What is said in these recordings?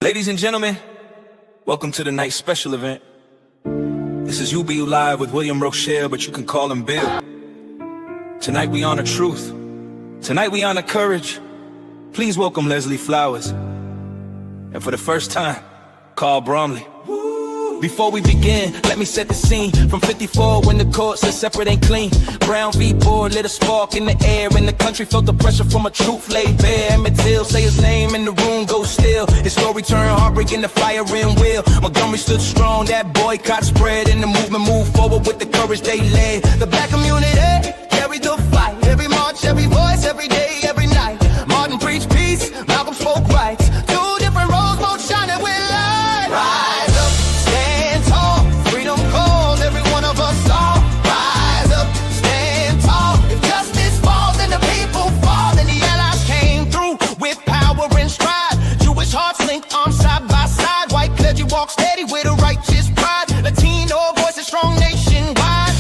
Ladies and gentlemen, welcome to the night special event. This is UBU Live with William Rochelle, but you can call him Bill. Tonight we honor truth. Tonight we honor courage. Please welcome Leslie Flowers. And for the first time, Carl Bromley. Before we begin, let me set the scene. From 54 when the courts are separate and clean. Brown v. board lit a spark in the air, and the country felt the pressure from a truth laid bare. Emmett Till say his name and the room goes still. His story turned heartbreak into fire and will. Montgomery stood strong, that boycott spread, and the movement moved forward with the courage they led. The black community carried the fight. Every march, every voice, every day, every night. Martin preached peace, Malcolm spoke rights. Two different roads, both shining with light. Rise up, stand tall. Freedom calls, every one of us all. Rise up, stand tall. If justice falls and the people fall, then the allies came through with power and stride. Jewish hearts linked arms side by side. White clergy walk steady with a righteous pride. Latino voices strong nationwide.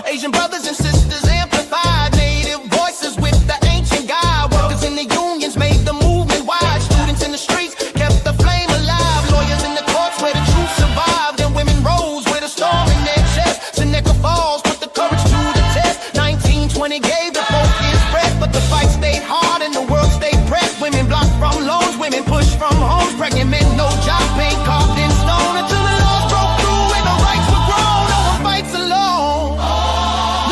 Asian brothers and sisters amplified. Native voices with the ancient God. Workers in the unions made the movement wide. Students in the streets kept the flame alive. Lawyers in the courts where the truth survived. And women rose with a storm in their chest. Seneca Falls put the courage to the test. 1920 gave the folk his breath, but the fight stayed hard and the world stayed pressed. Women blocked from loans, women pushed from homes. Pregnant men, no job, pain carved in stone. Until the laws broke through and the rights were grown. No one fights alone.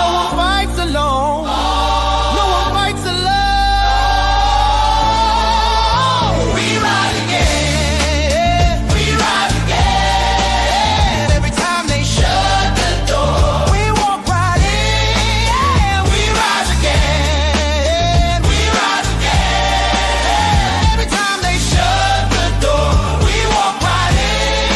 No one fights alone. No one fights alone. We rise again. We rise again. Every time they shut the door, we walk right in. We rise again. We rise again. Every time they shut the door, we walk right in.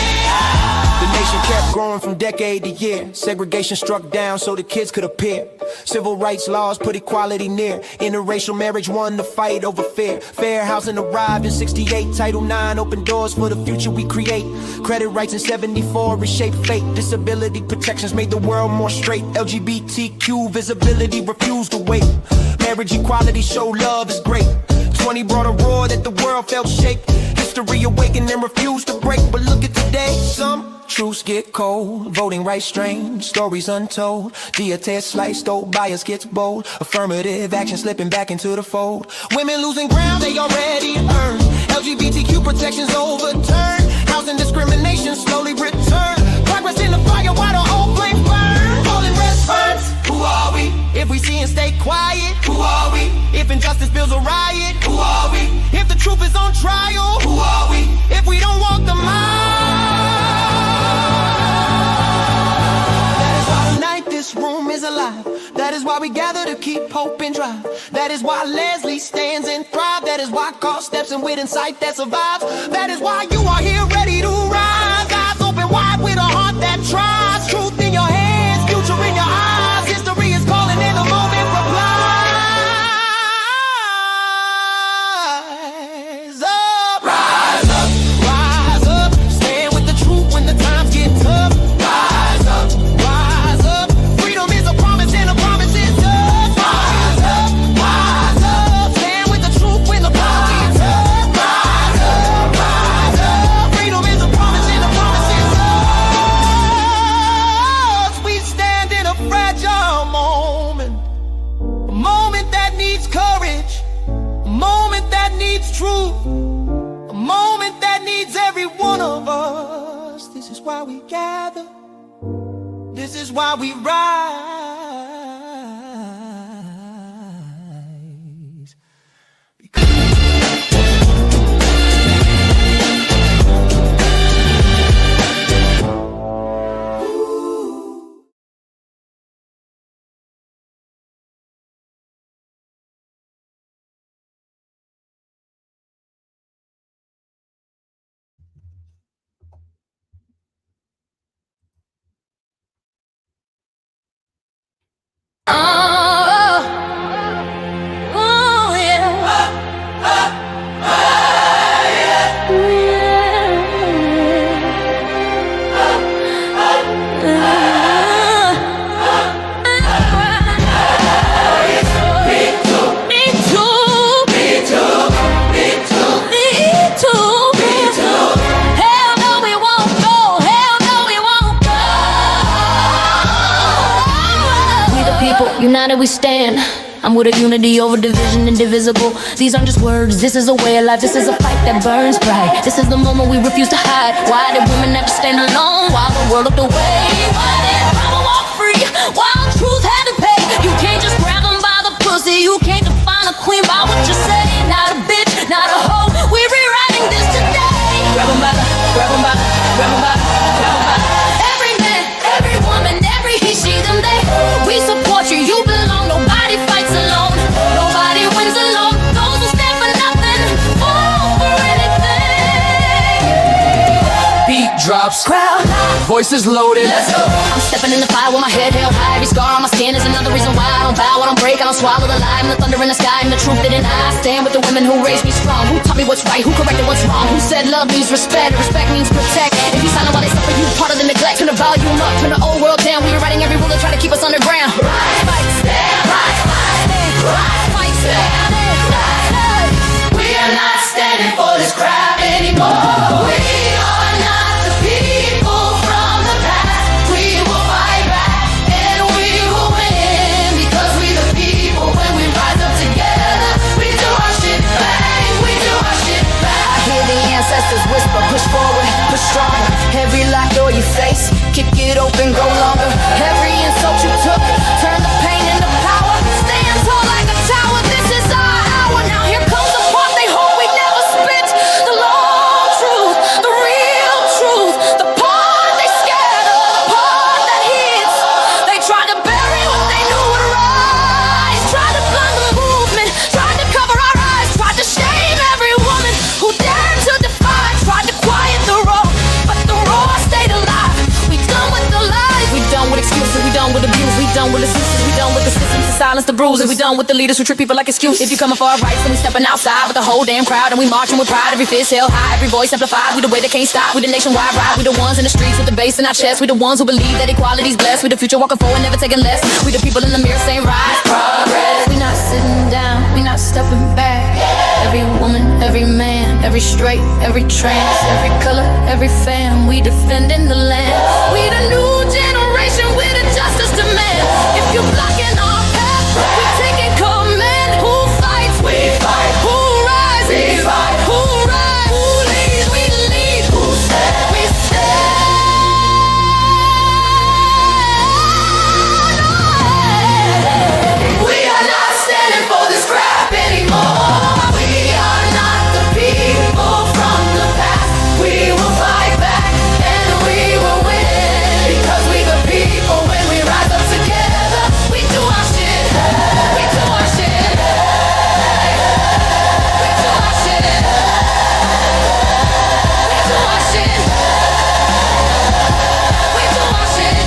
The nation kept growing from decade to year. Segregation struck down so the kids could appear. Civil rights laws put equality near. Interracial marriage won the fight over fear. Fair housing arrived in 68. Title IX opened doors for the future we create. Credit rights in 74 reshaped fate. Disability protections made the world more straight. LGBTQ visibility refused to wait. Marriage equality show love is great. 20 brought a roar that the world felt shake. History awakened and refused to break. But look at today, some truths get cold. Voting rights strange, stories untold. Diatear sliced, old bias gets bold. Affirmative action slipping back into the fold. Women losing ground they already earned. LGBTQ protections overturned. Housing discrimination slowly returned. Progress in the fire while the old flames burn. Calling response, who are we? If we see and stay quiet, who are we? If injustice builds a riot, who are we? If the truth is on trial, who are we? If we don't walk the mile. That is why tonight this room is alive. That is why we gather to keep hope and drive. That is why Leslie stands and thrives. That is why Carl steps in with insight that survives. That is why you are here ready to rise. Eyes open wide with a heart that tries. Truth in your hands, future in your eyes. History is calling in the moment replies. Up, rise up, rise up. Stand with the truth when the times get tough. Rise up, rise up. Freedom is a promise and a promise is us. Rise up, rise up. Stand with the truth when the times get tough. Rise up, rise up. Freedom is a promise and a promise is us. We stand in a fragile moment. A moment that needs courage. A moment that needs truth. A moment that needs every one of us. This is why we gather. This is why we rise. United we stand. I'm with a unity over division, indivisible. These aren't just words, this is a way of life. This is a fight that burns bright. This is the moment we refuse to hide. Why did women have to stand alone while the world looked away? Why did power walk free while truth had to pay? You can't just grab them by the pussy. You can't define a queen by what you say. Not a bitch, not a hoe. We're rewriting this today. Grab them by the, grab them by the, grab them by the, grab them by the. Every man, every woman, every he, she, them, they. We support you, you belong. Nobody fights alone. Nobody wins alone. Those who stand for nothing fall for anything. Beat drops, Crowd high, voices loaded. let's go. I'm stepping in the fire with my head held high. Every scar on my skin is another reason why I don't bow, I don't break, I don't swallow the lie. I'm the thunder in the sky, I'm the truth that I stand with the women who raised me strong. Who taught me what's right, who corrected what's wrong. Who said love means respect, respect means protect. If you silent while they suffer, you part of the neglect. Turn the volume up, turn the old world down. We are writing every rule to try to keep us underground. Rise, fight, stand. Rise, fight, stand. Rise, fight, stand. Rise. We are not standing for this crap anymore. We are not the people from the past. We will fight back and we will win. Because we the people, when we rise up together, we do our shit bang, we do our shit bang. I hear the ancestors whisper, push forward, push stronger. Every locked door you face, kick it open, go longer. Every insult you took, turn the pain into power. Stand tall like a tower, this is our hour. Now here comes the part they hope we never spit. The long truth, the real truth. The part they scatter, the part that hits. They tried to bury what they knew would rise. Tried to blind the movement, tried to cover our eyes. Tried to shame every woman who dared to defy. Tried to quiet the roar, but the roar stayed alive. We done with the lies, we done with excuses, we done with abuse, we done with excuses, we done with the systems to silence the bruises. We done with the leaders who treat people like excuses. If you coming for our rights, then we stepping outside with the whole damn crowd, and we marching with pride. Every fist held high, every voice amplified. We the way that can't stop. We the nationwide ride. We the ones in the streets with the bass in our chest. We the ones who believe that equality's blessed. We the future walking forward, never taking less. We the people in the mirror saying rise, progress. We not sitting down, we not stepping back. Every woman, every man, every straight, every trans, every color, every fam. We defending the land. We the new generation with a justice demand. If you blocking our path, we taking command. Who fights? We fight. Who rises? We fight. Who rise? Who leads? We lead. Who stand? We stand. We are not standing for this crap anymore. We are not the people from the past. We will fight back and we will win. Because we the people, when we rise up together, we do our shit. We do our shit. We do our shit. We do our shit. We do our shit.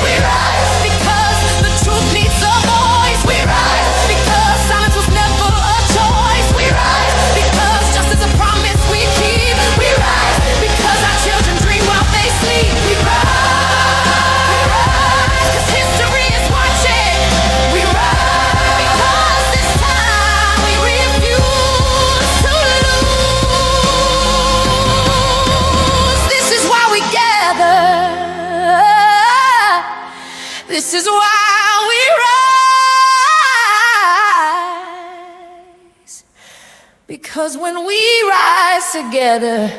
We rise because the truth needs a voice. We rise because silence was never a choice. We rise because justice is a promise we keep. We rise because our children dream while they sleep. We rise because history is watching. We rise because this time we refuse to lose. This is why we gather. This is why we rise. Because when we rise together,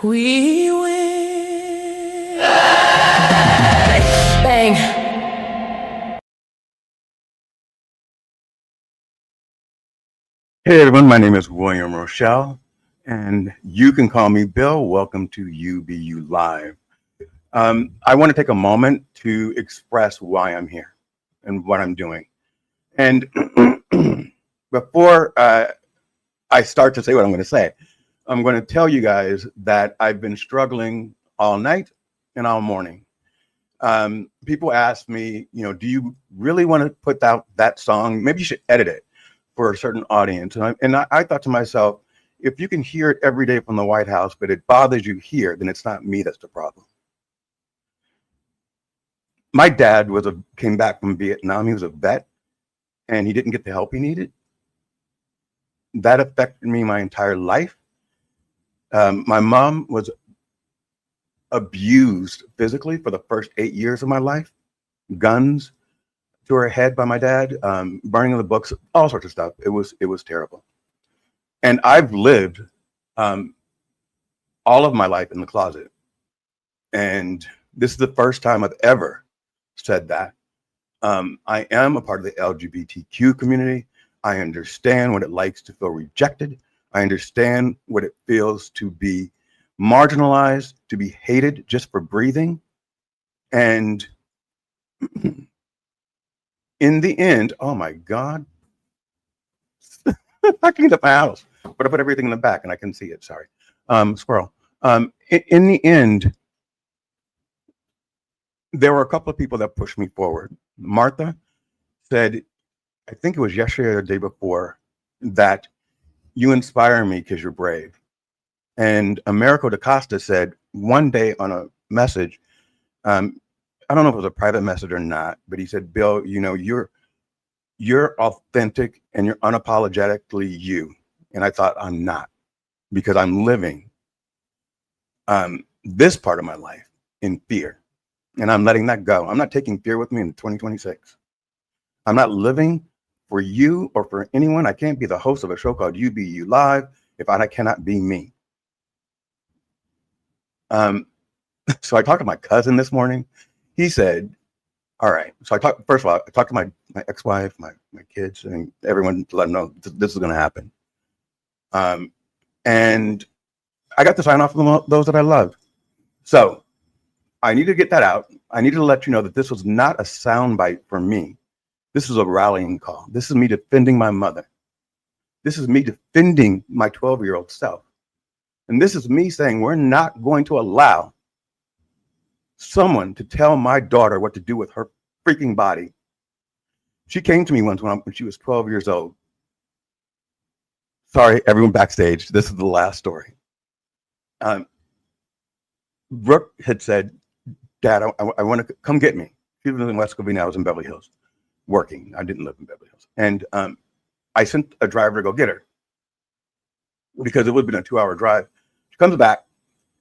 we win. Bang. Hey everyone, my name is William Rochelle, and you can call me Bill. Welcome to UBU Live. I want to take a moment to express why I'm here and what I'm doing. And before I start to say what I'm going to say, I'm going to tell you guys that I've been struggling all night and all morning. People ask me, do you really want to put out that song? Maybe you should edit it for a certain audience. And I thought to myself, if you can hear it every day from the White House, but it bothers you here, then it's not me that's the problem. My dad came back from Vietnam. He was a vet, and he didn't get the help he needed. That affected me my entire life. My mom was abused physically for the first 8 years of my life. guns to her head by my dad, burning of the books, all sorts of stuff. It was terrible. And I've lived all of my life in the closet. And this is the first time I've ever said that. I am a part of the LGBTQ community. I understand what it likes to feel rejected. I understand what it feels to be marginalized, to be hated just for breathing. And in the end, oh my God, I cleaned up my house, but I put everything in the back and I can see it. Sorry. Squirrel. In the end, there were a couple of people that pushed me forward. Martha said, I think it was yesterday or the day before, that you inspire me because you're brave. And Americo DaCosta said one day on a message, I don't know if it was a private message or not, but he said, Bill, you know, you're authentic and you're unapologetically you. And I thought, I'm not, because I'm living this part of my life in fear. And I'm letting that go. I'm not taking fear with me in 2026. I'm not living for you or for anyone. I can't be the host of a show called UBU Live if I cannot be me. So I talked to my cousin this morning. He said, all right. So first of all, I talked to my ex-wife, my kids, and everyone to let them know this is going to happen. And I got to sign off on those that I loved. So I need to get that out. I need to let you know that this was not a soundbite for me. This is a rallying call. This is me defending my mother. This is me defending my 12-year-old self. And this is me saying we're not going to allow someone to tell my daughter what to do with her freaking body. She came to me once when she was 12 years old. Sorry, everyone backstage. This is the last story. Brooke had said, Dad, I want to come get me. She was in West Covina. I was in Beverly Hills working. I didn't live in Beverly Hills. And I sent a driver to go get her because it would have been a 2-hour drive. She comes back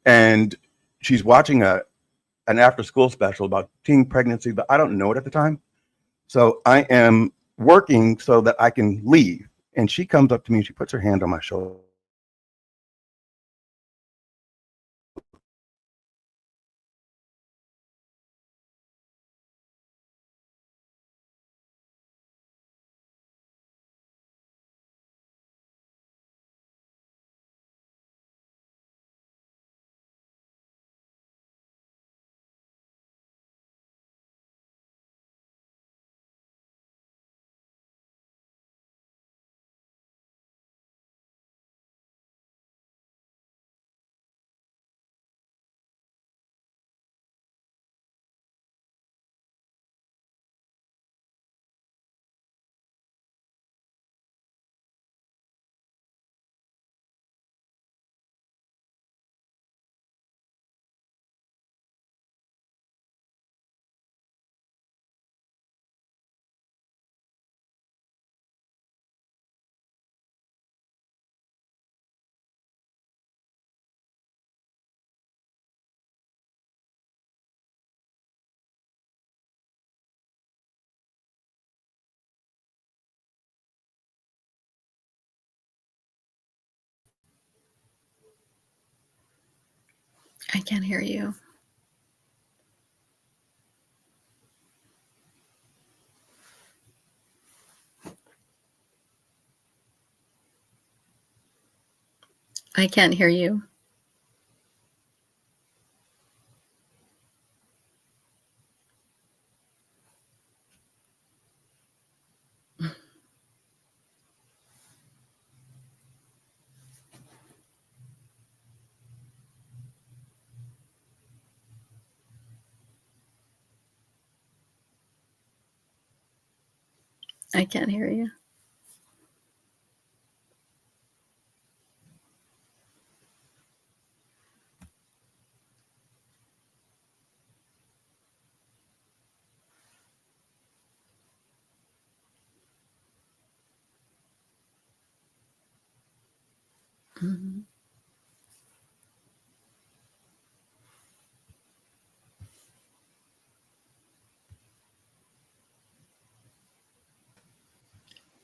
and she's watching an after-school special about teen pregnancy, but I don't know it at the time. So I am working so that I can leave. And she comes up to me and she puts her hand on my shoulder. I can't hear you. I can't hear you. I can't hear you. Mhm.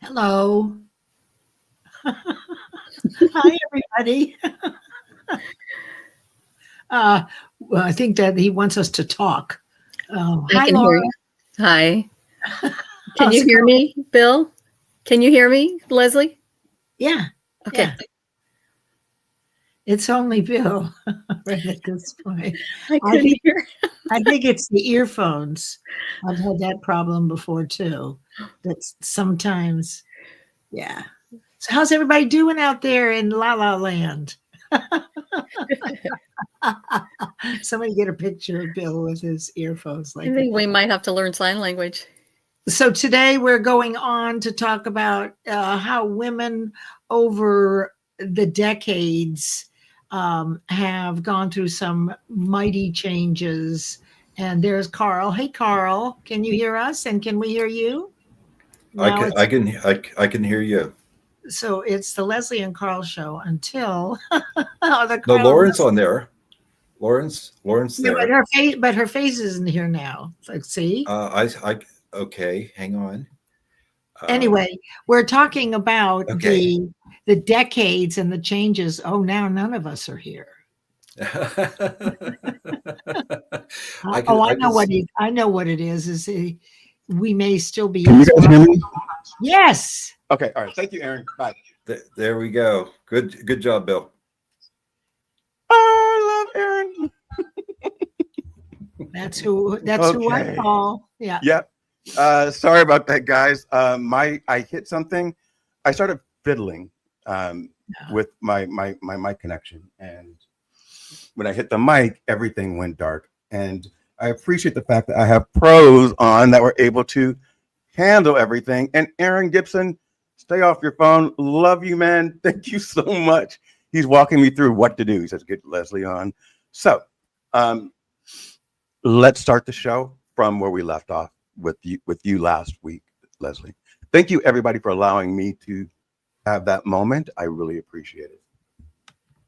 Hello. Hi, everybody. Well, I think that he wants us to talk. I Hi, can hear Laura. you. Hi. Can Oh, you hear me, Bill? Can you hear me, Leslie? Yeah, Okay. yeah. It's only Bill right at this point. I I couldn't think hear. I think it's the earphones. I've had that problem before too. That's sometimes, yeah. So how's everybody doing out there in La La Land? Somebody get a picture of Bill with his earphones I like think we might have to learn sign language. so today we're going on to talk about how women over the decades have gone through some mighty changes. And there's Carl. Hey, Carl, can you hear us? And can we hear you? Now it's I can hear you. so it's the Leslie and Carl show until the No, Carl. Lauren's on there. Lauren's Yeah, there. but her face isn't here now. It's like, see. Okay, hang on. Anyway, we're talking about Okay. the decades and the changes. Oh, now none of us are here. I Oh, I I know can. I know what it is. We may still be. Can you guys hear me? Yes, Okay, all right. Thank you, Aaron. Bye. There we go. Good job, Bill. I love Aaron. that's who I Okay. call. Yeah. Yep. Sorry about that, guys. I hit something. I started fiddling with my mic connection, and when I hit the mic, everything went dark. And I appreciate the fact that I have pros on that were able to handle everything. And Aaron Gibson, stay off your phone. Love you, man. Thank you so much. He's walking me through what to do. He says, get Leslie on. So let's start the show from where we left off with you last week, Leslie. Thank you, everybody, for allowing me to have that moment. I really appreciate it.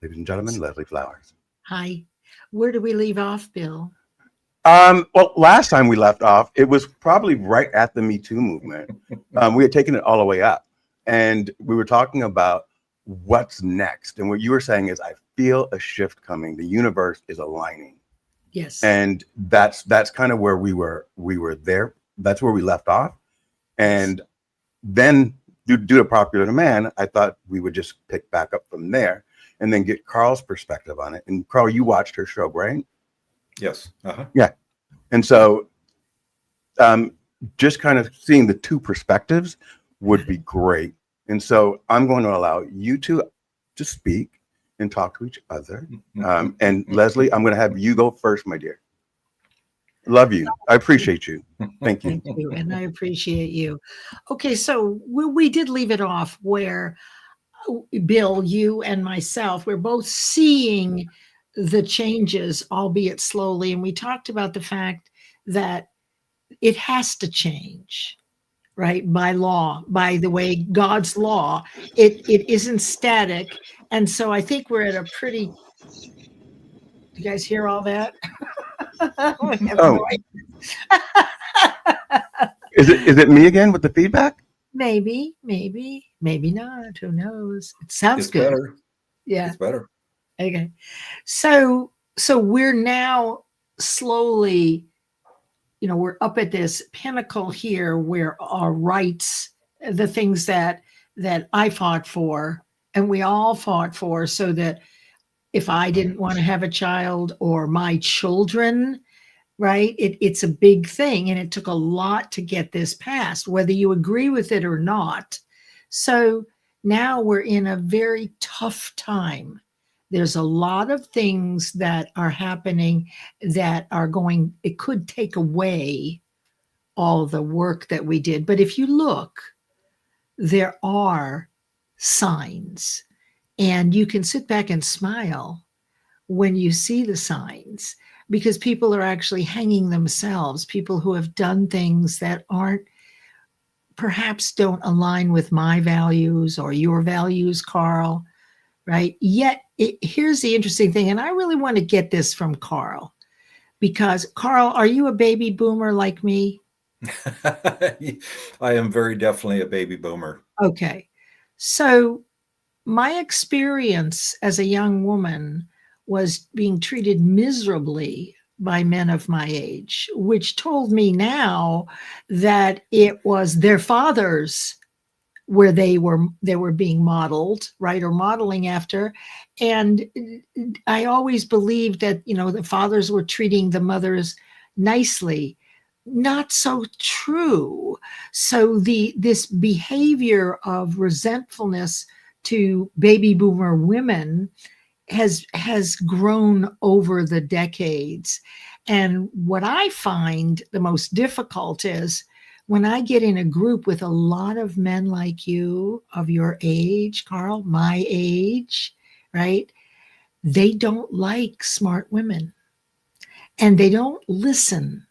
Ladies and gentlemen, Leslie Flowers. Hi. Where do we leave off, Bill? Well, last time we left off, it was probably right at the Me Too movement. We had taken it all the way up, and we were talking about what's next. And what you were saying is, I feel a shift coming. The universe is aligning, Yes. and that's kind of where we were there. That's where we left off, and then due to popular demand, I thought we would just pick back up from there and then get Carl's perspective on it. And Carl, you watched her show, right? Yes. Uh-huh. Yeah. And so just kind of seeing the two perspectives would be great. And so I'm going to allow you two to speak and talk to each other. And Leslie, I'm going to have you go first, my dear. Love you. I appreciate you. Thank you. Thank you. And I appreciate you. Okay. So we did leave it off where Bill, you and myself, we're both seeing the changes, albeit slowly. And we talked about the fact that it has to change, right? By law, by the way, God's law, it isn't static. And so I think we're at a pretty, you guys hear all that? Oh. Is it me again with the feedback? Maybe not. Who knows? It sounds It's good. better. Yeah. It's better. Okay. So we're now slowly, we're up at this pinnacle here where our rights, the things that I fought for and we all fought for, so that if I didn't want to have a child or my children, right? It's a big thing, and it took a lot to get this passed, whether you agree with it or not. So now we're in a very tough time. There's a lot of things that are happening that are going, it could take away all the work that we did. But if you look, there are signs, and you can sit back and smile when you see the signs, because people are actually hanging themselves, people who have done things that perhaps don't align with my values or your values, Carl, right? Yet here's the interesting thing, and I really want to get this from Carl, because Carl, are you a baby boomer like me? I am very definitely a baby boomer. Okay. So my experience as a young woman was being treated miserably by men of my age, which told me now that it was their fathers where they were being modeled, right, or modeling after. And I always believed that, the fathers were treating the mothers nicely. Not so true. So this behavior of resentfulness to baby boomer women has grown over the decades. And what I find the most difficult is when I get in a group with a lot of men like you, of your age, Carl, my age, right? They don't like smart women and they don't listen,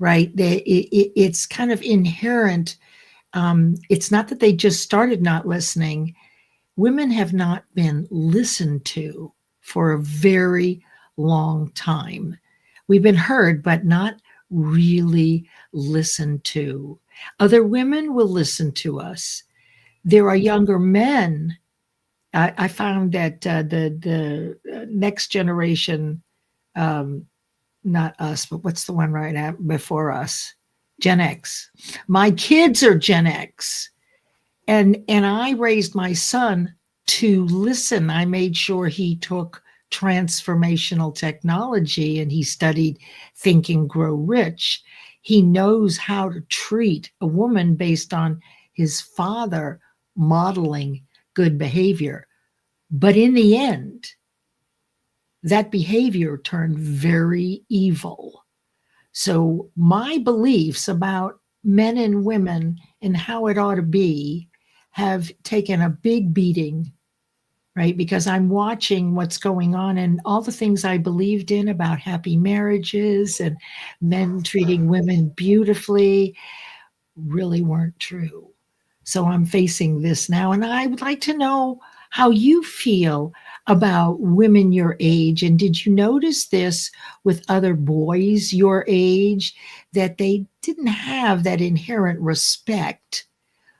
right? It's kind of inherent. It's not that they just started not listening. Women have not been listened to for a very long time. We've been heard, but not really listened to. Other women will listen to us. There are younger men. I found that the next generation, not us, but what's the one right now before us? Gen X. My kids are Gen X. And I raised my son to listen. I made sure he took transformational technology and he studied Think and Grow Rich. He knows how to treat a woman based on his father modeling good behavior. But in the end, that behavior turned very evil. So my beliefs about men and women and how it ought to be have taken a big beating, right? Because I'm watching what's going on and all the things I believed in about happy marriages and men treating women beautifully really weren't true. So I'm facing this now. And I would like to know how you feel about women your age. And did you notice this with other boys your age, that they didn't have that inherent respect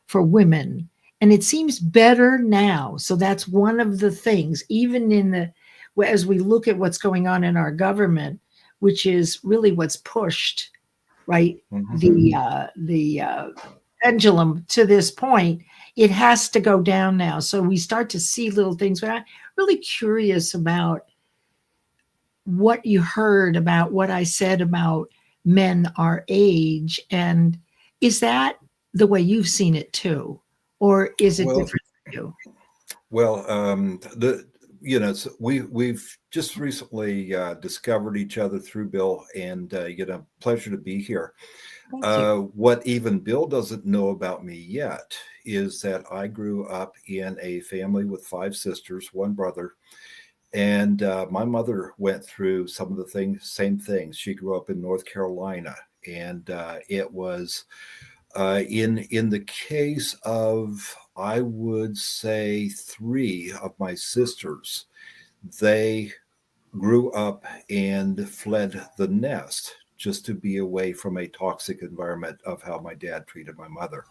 for women? And it seems better now. So that's one of the things, even as we look at what's going on in our government, which is really what's pushed, right? The pendulum to this point, it has to go down now. So we start to see little things. But I'm really curious about what you heard about what I said about men our age. And is that the way you've seen it too? Or is it Well, different for you? well, so we've just recently discovered each other through Bill, and pleasure to be here. Thank you. What even Bill doesn't know about me yet is that I grew up in a family with 5 sisters, 1 brother, and my mother went through some of the same things. She grew up in North Carolina, and it was in the case of, I would say, 3 of my sisters, they grew up and fled the nest just to be away from a toxic environment of how my dad treated my mother.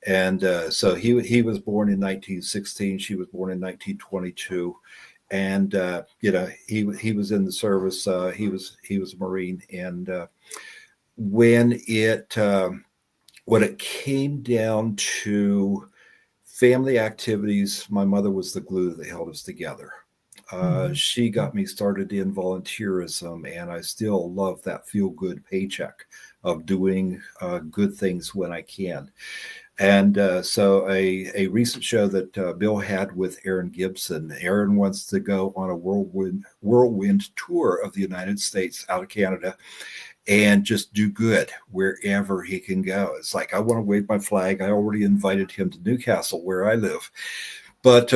And so he was born in 1916. She was born in 1922. And he was in the service. He was a Marine. And when it came down to family activities, my mother was the glue that held us together. She got me started in volunteerism, and I still love that feel-good paycheck of doing good things when I can. And so a recent show that Bill had with Aaron Gibson, Aaron wants to go on a whirlwind tour of the United States out of Canada and just do good wherever he can go. It's like, I want to wave my flag. I already invited him to Newcastle, where I live. But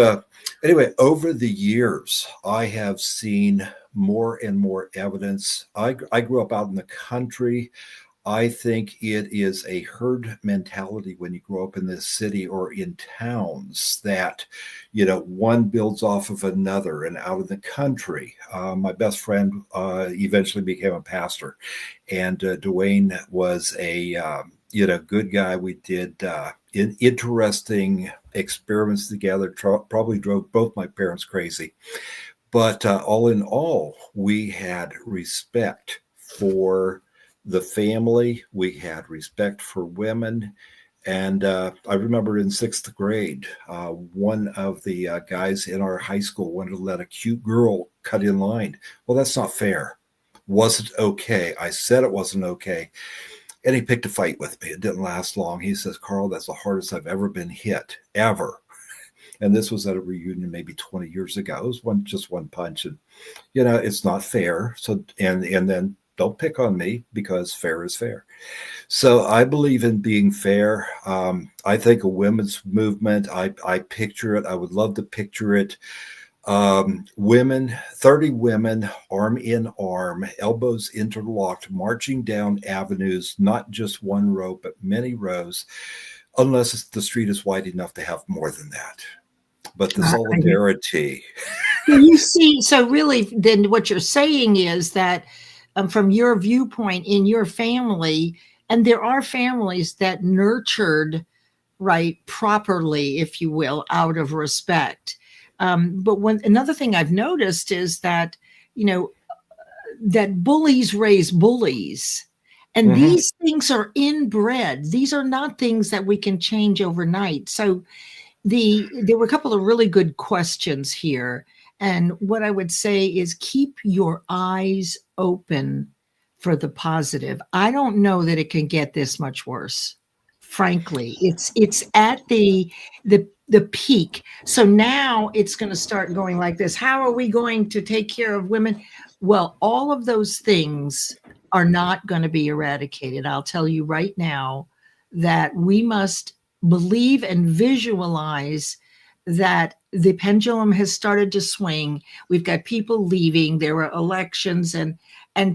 anyway, over the years, I have seen more and more evidence. I grew up out in the country. I think it is a herd mentality when you grow up in this city or in towns that, one builds off of another. And out in the country, my best friend eventually became a pastor, and Dwayne was a good guy. We did interesting experiments together. Probably drove both my parents crazy, but all in all, we had respect for the family. We had respect for women. And I remember in sixth grade, one of the guys in our high school wanted to let a cute girl cut in line. Well, that's not fair. Wasn't okay. I said it wasn't okay. And he picked a fight with me. It didn't last long. He says, Carl, that's the hardest I've ever been hit, ever. And this was at a reunion maybe 20 years ago. It was just one punch. And, it's not fair. So, and then don't pick on me, because fair is fair. So I believe in being fair. I think a women's movement, I picture it. I would love to picture it. 30 women, arm in arm, elbows interlocked, marching down avenues, not just one row, but many rows, unless the street is wide enough to have more than that. But the solidarity. You see, so really, then what you're saying is that from your viewpoint in your family, and there are families that nurtured, right, properly, if you will, out of respect. But another thing I've noticed is that, that bullies raise bullies. And these things are inbred. These are not things that we can change overnight. So there were a couple of really good questions here. And what I would say is keep your eyes open for the positive. I don't know that it can get this much worse. Frankly, it's at the peak. So now it's going to start going like this. How are we going to take care of women? Well, all of those things are not going to be eradicated. I'll tell you right now that we must believe and visualize that the pendulum has started to swing. We've got people leaving. There were elections, and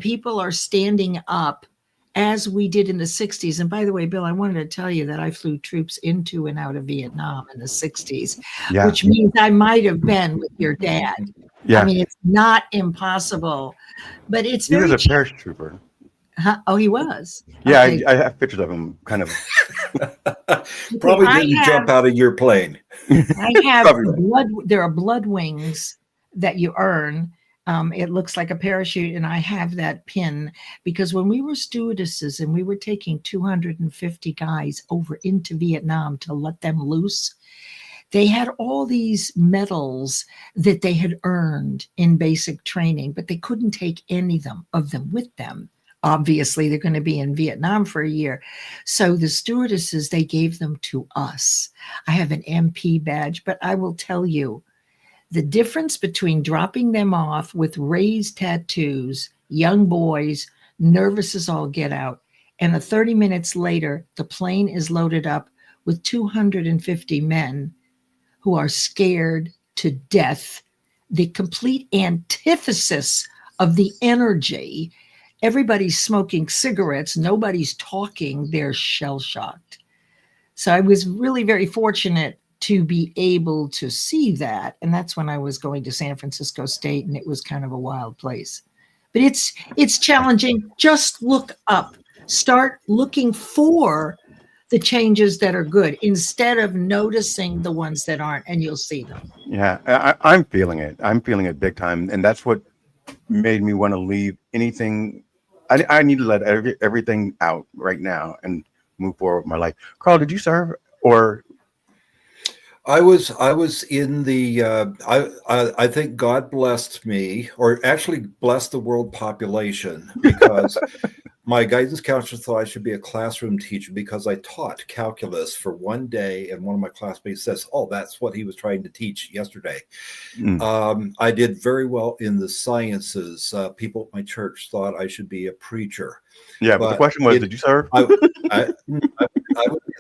people are standing up, as we did in the 60s. And by the way, Bill, I wanted to tell you that I flew troops into and out of Vietnam in the 60s, which means I might have been with your dad. Yeah. I mean, it's not impossible, but it's he very was a paratrooper. Huh? Oh, he was. Yeah, Okay. I have pictures of him kind of. Probably didn't jump out of your plane. I have there are blood wings that you earn. It looks like a parachute, and I have that pin because when we were stewardesses and we were taking 250 guys over into Vietnam to let them loose, they had all these medals that they had earned in basic training, but they couldn't take any of them with them. Obviously, they're going to be in Vietnam for a year. So the stewardesses, they gave them to us. I have an MP badge, but I will tell you, the difference between dropping them off with raised tattoos, young boys, nervous as all get out, and 30 minutes later, the plane is loaded up with 250 men who are scared to death, the complete antithesis of the energy. Everybody's smoking cigarettes. Nobody's talking. They're shell-shocked. So I was really very fortunate to be able to see that. And that's when I was going to San Francisco State, and it was kind of a wild place. But it's challenging. Just look up. Start looking for the changes that are good instead of noticing the ones that aren't, and you'll see them. Yeah, I'm feeling it. I'm feeling it big time. And that's what made me want to leave anything. I need to let everything out right now and move forward with my life. Carl, did you serve or? I was in the, I think God blessed me, or actually blessed the world population, because my guidance counselor thought I should be a classroom teacher because I taught calculus for one day, and one of my classmates says, oh, that's what he was trying to teach yesterday. I did very well in the sciences. People at my church thought I should be a preacher. Yeah, but the question was, did you serve? I would be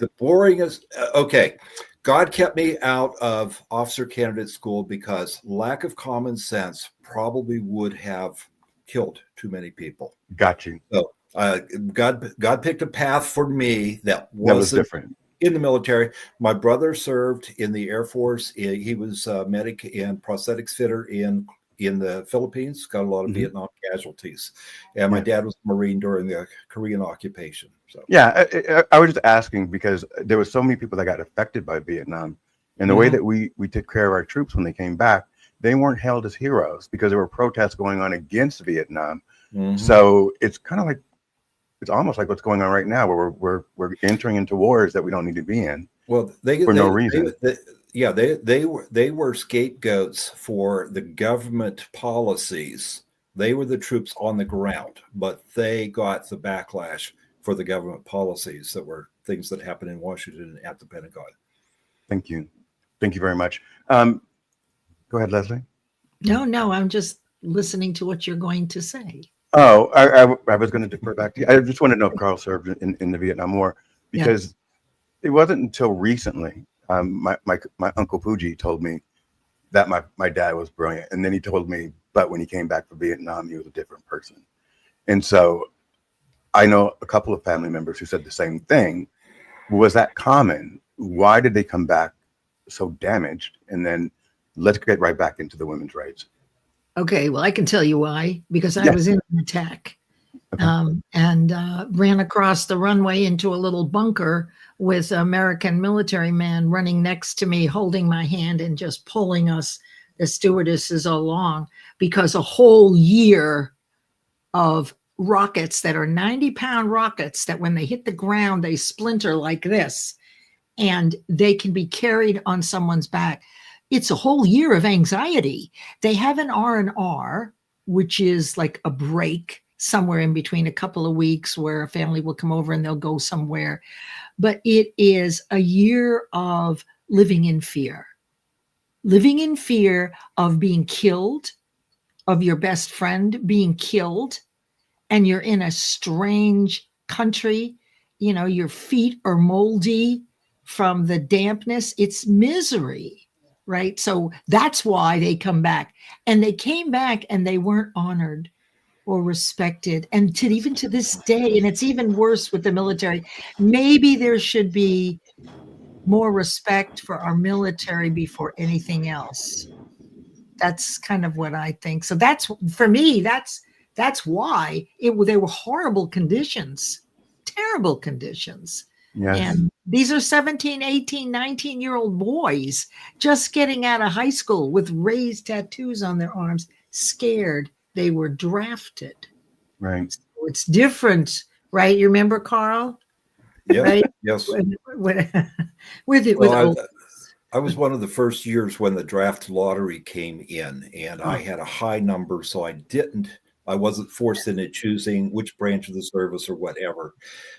the boringest. Okay. God kept me out of officer candidate school because lack of common sense probably would have killed too many people. Got you. So God picked a path for me that was wasn't different. in the military. My brother served in the Air Force. He was a medic and prosthetics fitter in the Philippines. Got a lot of Vietnam casualties, and my dad was a Marine during the Korean occupation. So Yeah, I was just asking because there were so many people that got affected by Vietnam, and the way that we took care of our troops when they came back, they weren't held as heroes because there were protests going on against Vietnam. So it's kind of like, it's almost like what's going on right now, where we're entering into wars that we don't need to be in. Well, no reason. They were scapegoats for the government policies. They were the troops on the ground, but they got the backlash for the government policies that were things that happened in Washington at the Pentagon. Thank you very much. Go ahead, Leslie. No, I'm just listening to what you're going to say. Oh, I was going to defer back to you. I just wanted to know if Carl served in the Vietnam War, because it wasn't until recently my uncle Pooji told me that my dad was brilliant, and then he told me, but when he came back from Vietnam, he was a different person. And so I know a couple of family members who said the same thing. Was that common? Why did they come back so damaged? And then let's get right back into the women's rights. Okay, well, I can tell you why, because I was in an attack and ran across the runway into a little bunker with American military men running next to me, holding my hand and just pulling us, the stewardesses, along, because a whole year of rockets that are 90-pound rockets that when they hit the ground, they splinter like this, and they can be carried on someone's back. It's a whole year of anxiety. They have an R&R, which is like a break somewhere in between a couple of weeks where a family will come over and they'll go somewhere. But it is a year of living in fear of being killed, of your best friend being killed, and you're in a strange country. You know, your feet are moldy from the dampness. It's misery. Right. So that's why they come back, and they came back and they weren't honored or respected. And even to this day, and it's even worse with the military, maybe there should be more respect for our military before anything else. That's kind of what I think. So that's, for me, that's why they were horrible conditions, terrible conditions. Yes. And these are 17, 18, 19-year-old boys just getting out of high school with raised tattoos on their arms, scared they were drafted. Right. So it's different, right? You remember, Carl? Yeah. Right? Yes. I was one of the first years when the draft lottery came in, and I had a high number, so I wasn't forced into choosing which branch of the service or whatever.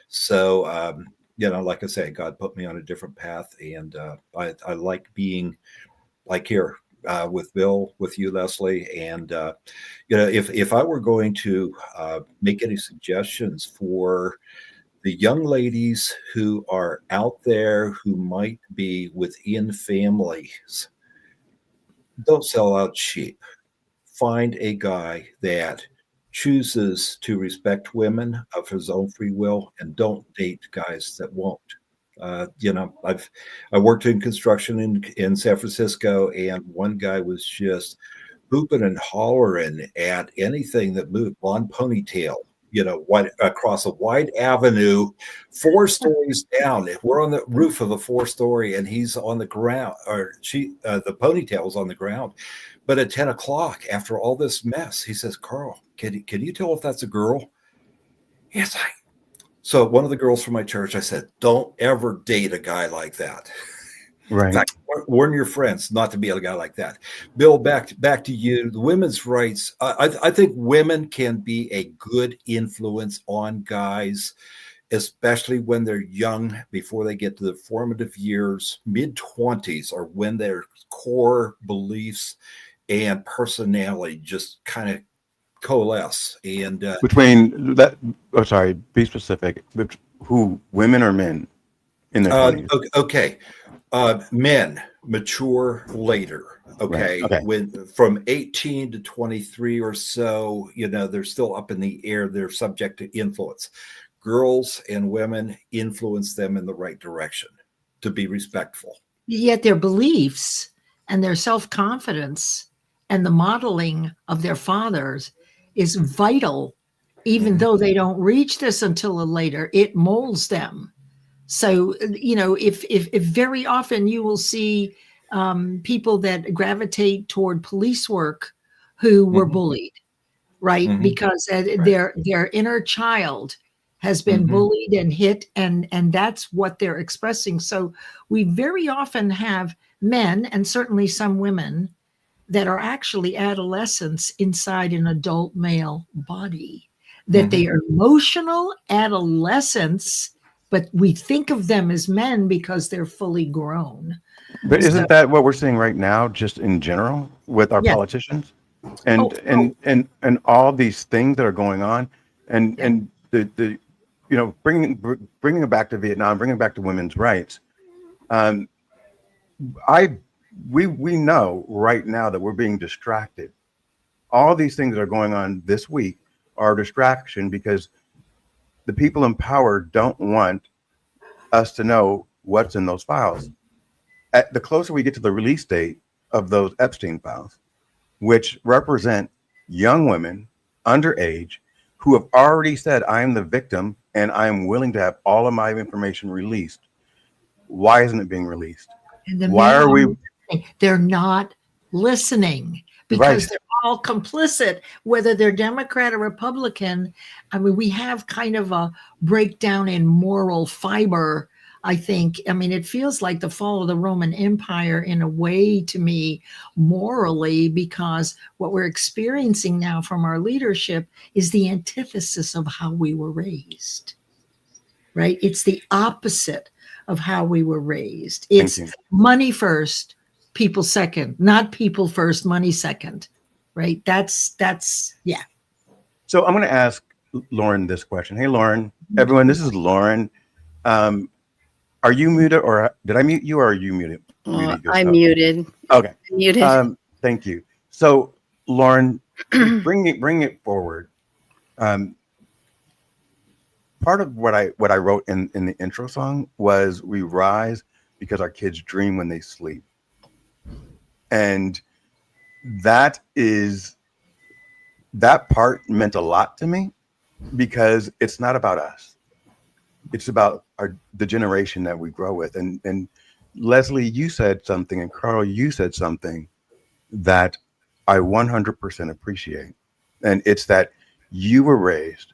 So, like I say, God put me on a different path, and I like being like here with Bill, with you, Leslie, and if I were going to make any suggestions for the young ladies who are out there who might be within families, don't sell out cheap. Find a guy that chooses to respect women of his own free will, and don't date guys that won't. I worked in construction in San Francisco, and one guy was just hooping and hollering at anything that moved, blonde ponytail, across a wide avenue, 4 stories down. We're on the roof of a 4-story, and he's on the ground, or the ponytail's on the ground. But at 10 o'clock, after all this mess, he says, "Carl, can you tell if that's a girl?" Yes. So one of the girls from my church, I said, "Don't ever date a guy like that." Right. In fact, warn your friends not to be a guy like that. Bill, back to you. The women's rights. I think women can be a good influence on guys, especially when they're young, before they get to the formative years. Mid-20s are when their core beliefs and personality just kind of coalesce. And Between that, be specific. Who, women or men in their 20s? Okay. Men mature later. Okay. Right. Okay. When from 18 to 23 or so, they're still up in the air. They're subject to influence. Girls and women influence them in the right direction to be respectful. Yet their beliefs and their self-confidence and the modeling of their fathers is vital, even though they don't reach this until later. It molds them. So, if very often you will see people that gravitate toward police work who were bullied, right? Mhm. Because their inner child has been bullied and hit, and that's what they're expressing. So we very often have men, and certainly some women, that are actually adolescents inside an adult male body, that they are emotional adolescents, but we think of them as men because they're fully grown. But So, isn't that what we're seeing right now, just in general, with our yeah. politicians, and Oh, and and and all these things that are going on, and Yeah. and the bringing it back to Vietnam, bringing it back to women's rights. Um, I we know right now that we're being distracted. All these things that are going on this week are a distraction because the people in power don't want us to know what's in those files. At the closer we get to the release date of those Epstein files, which represent young women underage who have already said, I am the victim and I am willing to have all of my information released. Why isn't it being released? And the Why men are we they're not listening because right? they're all complicit, whether they're Democrat or Republican. I mean, we have kind of a breakdown in moral fiber, I think. I mean, it feels like the fall of the Roman Empire in a way to me, morally, because what we're experiencing now from our leadership is the antithesis of how we were raised, right? It's the opposite of how we were raised. Thank It's you. money first, people second, not people first, money second, right? That's yeah. So I'm going to ask Lauren this question. Hey, Lauren, everyone, this is Lauren. Are you muted, or did I mute you, or are you muted? Muted I'm yourself? muted. Okay. Muted. Thank you. So, Lauren, bring it forward. Part of what I wrote in the intro song was we rise because our kids dream when they sleep, and that part meant a lot to me because it's not about us. It's about the generation that we grow with. And Leslie, you said something, and Carl, you said something that I 100% appreciate. And it's that you were raised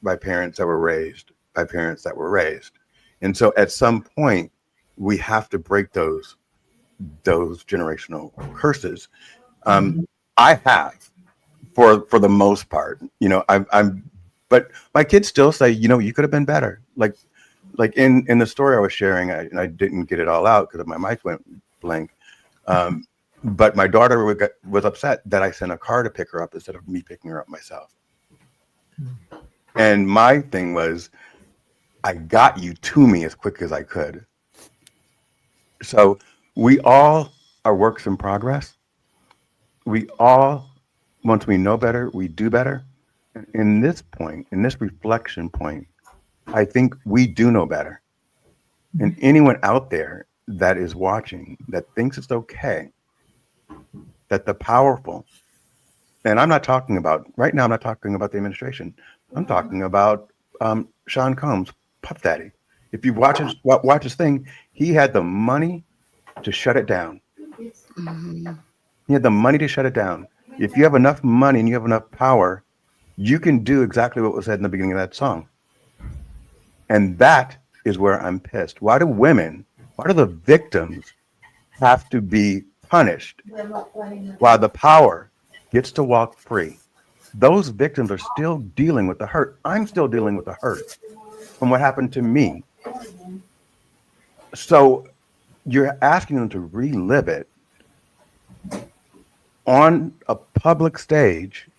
by parents that were raised by parents that were raised. And so at some point, we have to break those generational curses. I have, for the most part, but my kids still say, you could have been better. Like in the story I was sharing, and I didn't get it all out because my mic went blank. But my daughter was upset that I sent a car to pick her up instead of me picking her up myself. And my thing was, I got you to me as quick as I could. So we all are works in progress. We all, once we know better, we do better. In this reflection point, I think we do know better. And anyone out there that is watching that thinks it's okay that the powerful, and I'm not talking about right now, I'm not talking about the administration. I'm talking about Sean Combs, Puff Daddy. If you watch his thing, he had the money to shut it down. He had the money to shut it down. If you have enough money and you have enough power, you can do exactly what was said in the beginning of that song. And that is where I'm pissed. Why do the victims have to be punished while the power gets to walk free? Those victims are still dealing with the hurt. I'm still dealing with the hurt from what happened to me. So you're asking them to relive it on a public stage,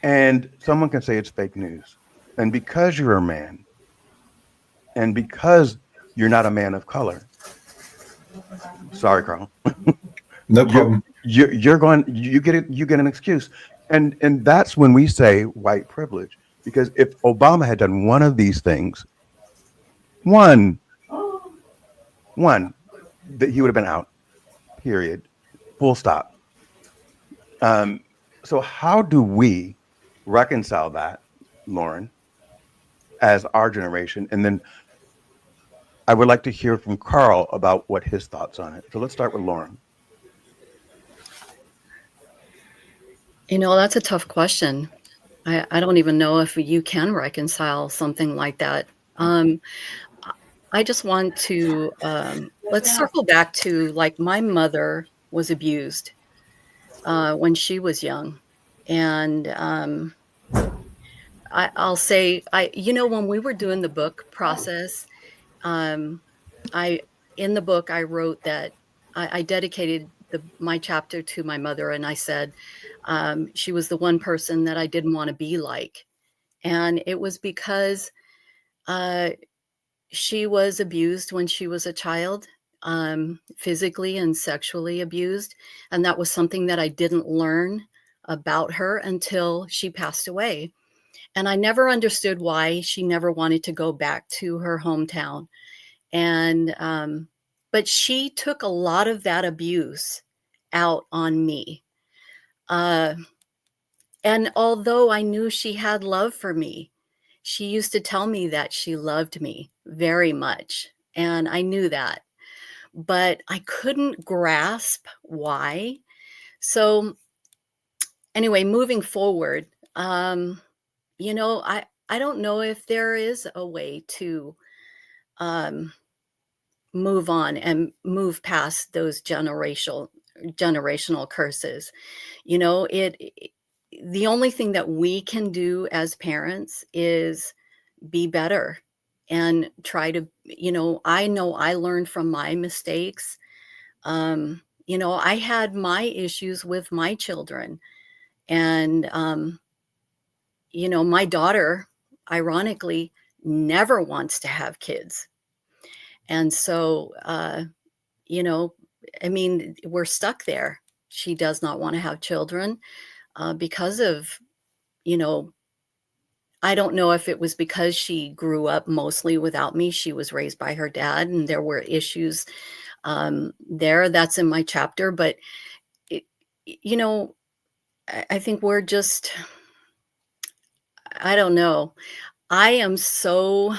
and someone can say it's fake news. And because you're a man, and because you're not a man of color, Sorry, Carl. No problem. You get it, you get an excuse. And that's when we say white privilege. Because if Obama had done one of these things, one, one, that he would have been out. Period. Full stop. So how do we reconcile that, Lauren, as our generation? And then I would like to hear from Carl about what his thoughts on it. So let's start with Lauren. You know, that's a tough question. I don't even know if you can reconcile something like that. I just want to let's circle back to, like, my mother was abused when she was young, and I'll say, when we were doing the book process, um, I in the book I wrote that I dedicated my chapter to my mother, and I said she was the one person that I didn't want to be like, and it was because uh, she was abused when she was a child, physically and sexually abused, and that was something that I didn't learn about her until she passed away. And I never understood why she never wanted to go back to her hometown. And but she took a lot of that abuse out on me. Uh, and although I knew she had love for me, she used to tell me that she loved me very much. And I knew that, but I couldn't grasp why. So anyway, moving forward, I don't know if there is a way to um, move on and move past those generational curses. The only thing that we can do as parents is be better and try to, I know I learned from my mistakes. I had my issues with my children, and my daughter, ironically, never wants to have kids. And so, I mean, we're stuck there. She does not want to have children because of, you know, I don't know if it was because she grew up mostly without me. She was raised by her dad, and there were issues there. That's in my chapter. But, it, you know, I think we're just, I don't know. I am so,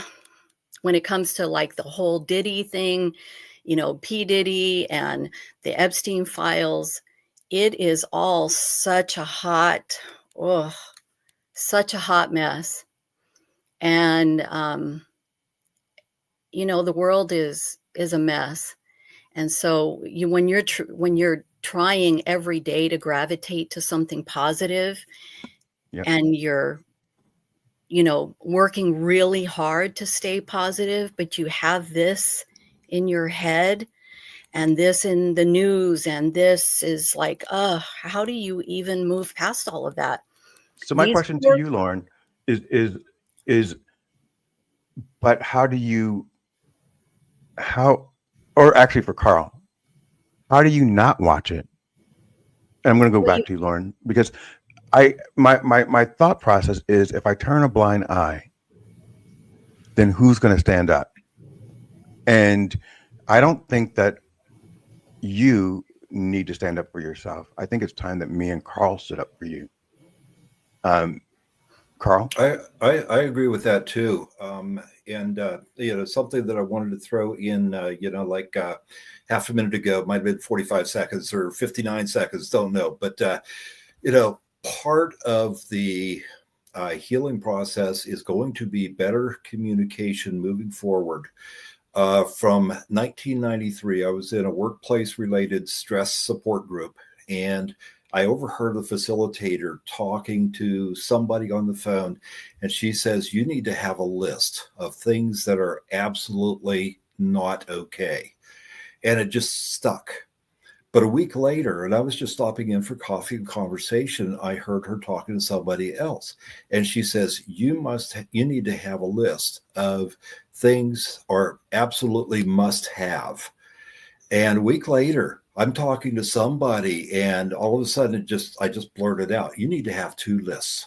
when it comes to like the whole Diddy thing, P. Diddy and the Epstein files, it is all such a hot mess. And, the world is a mess. And so when you're trying every day to gravitate to something positive, Yep. and you're working really hard to stay positive, but you have this in your head and this in the news, and this is like, how do you even move past all of that? So my These question to poor- you, Lauren, is but or actually for Carl, how do you not watch it? And I'm going to go back to you, Lauren, because my thought process is, if I turn a blind eye, then who's going to stand up? And I don't think that you need to stand up for yourself. I think it's time that me and Carl stood up for you. Carl? I agree with that too. And something that I wanted to throw in, like half a minute ago, might have been 45 seconds or 59 seconds, don't know. But, part of the healing process is going to be better communication moving forward. From 1993, I was in a workplace-related stress support group, and I overheard the facilitator talking to somebody on the phone, and she says, you need to have a list of things that are absolutely not okay. And it just stuck. But a week later, and I was just stopping in for coffee and conversation, I heard her talking to somebody else. And she says, you need to have a list of things or absolutely must have. And a week later, I'm talking to somebody, and all of a sudden, I just blurted out, "You need to have 2 lists.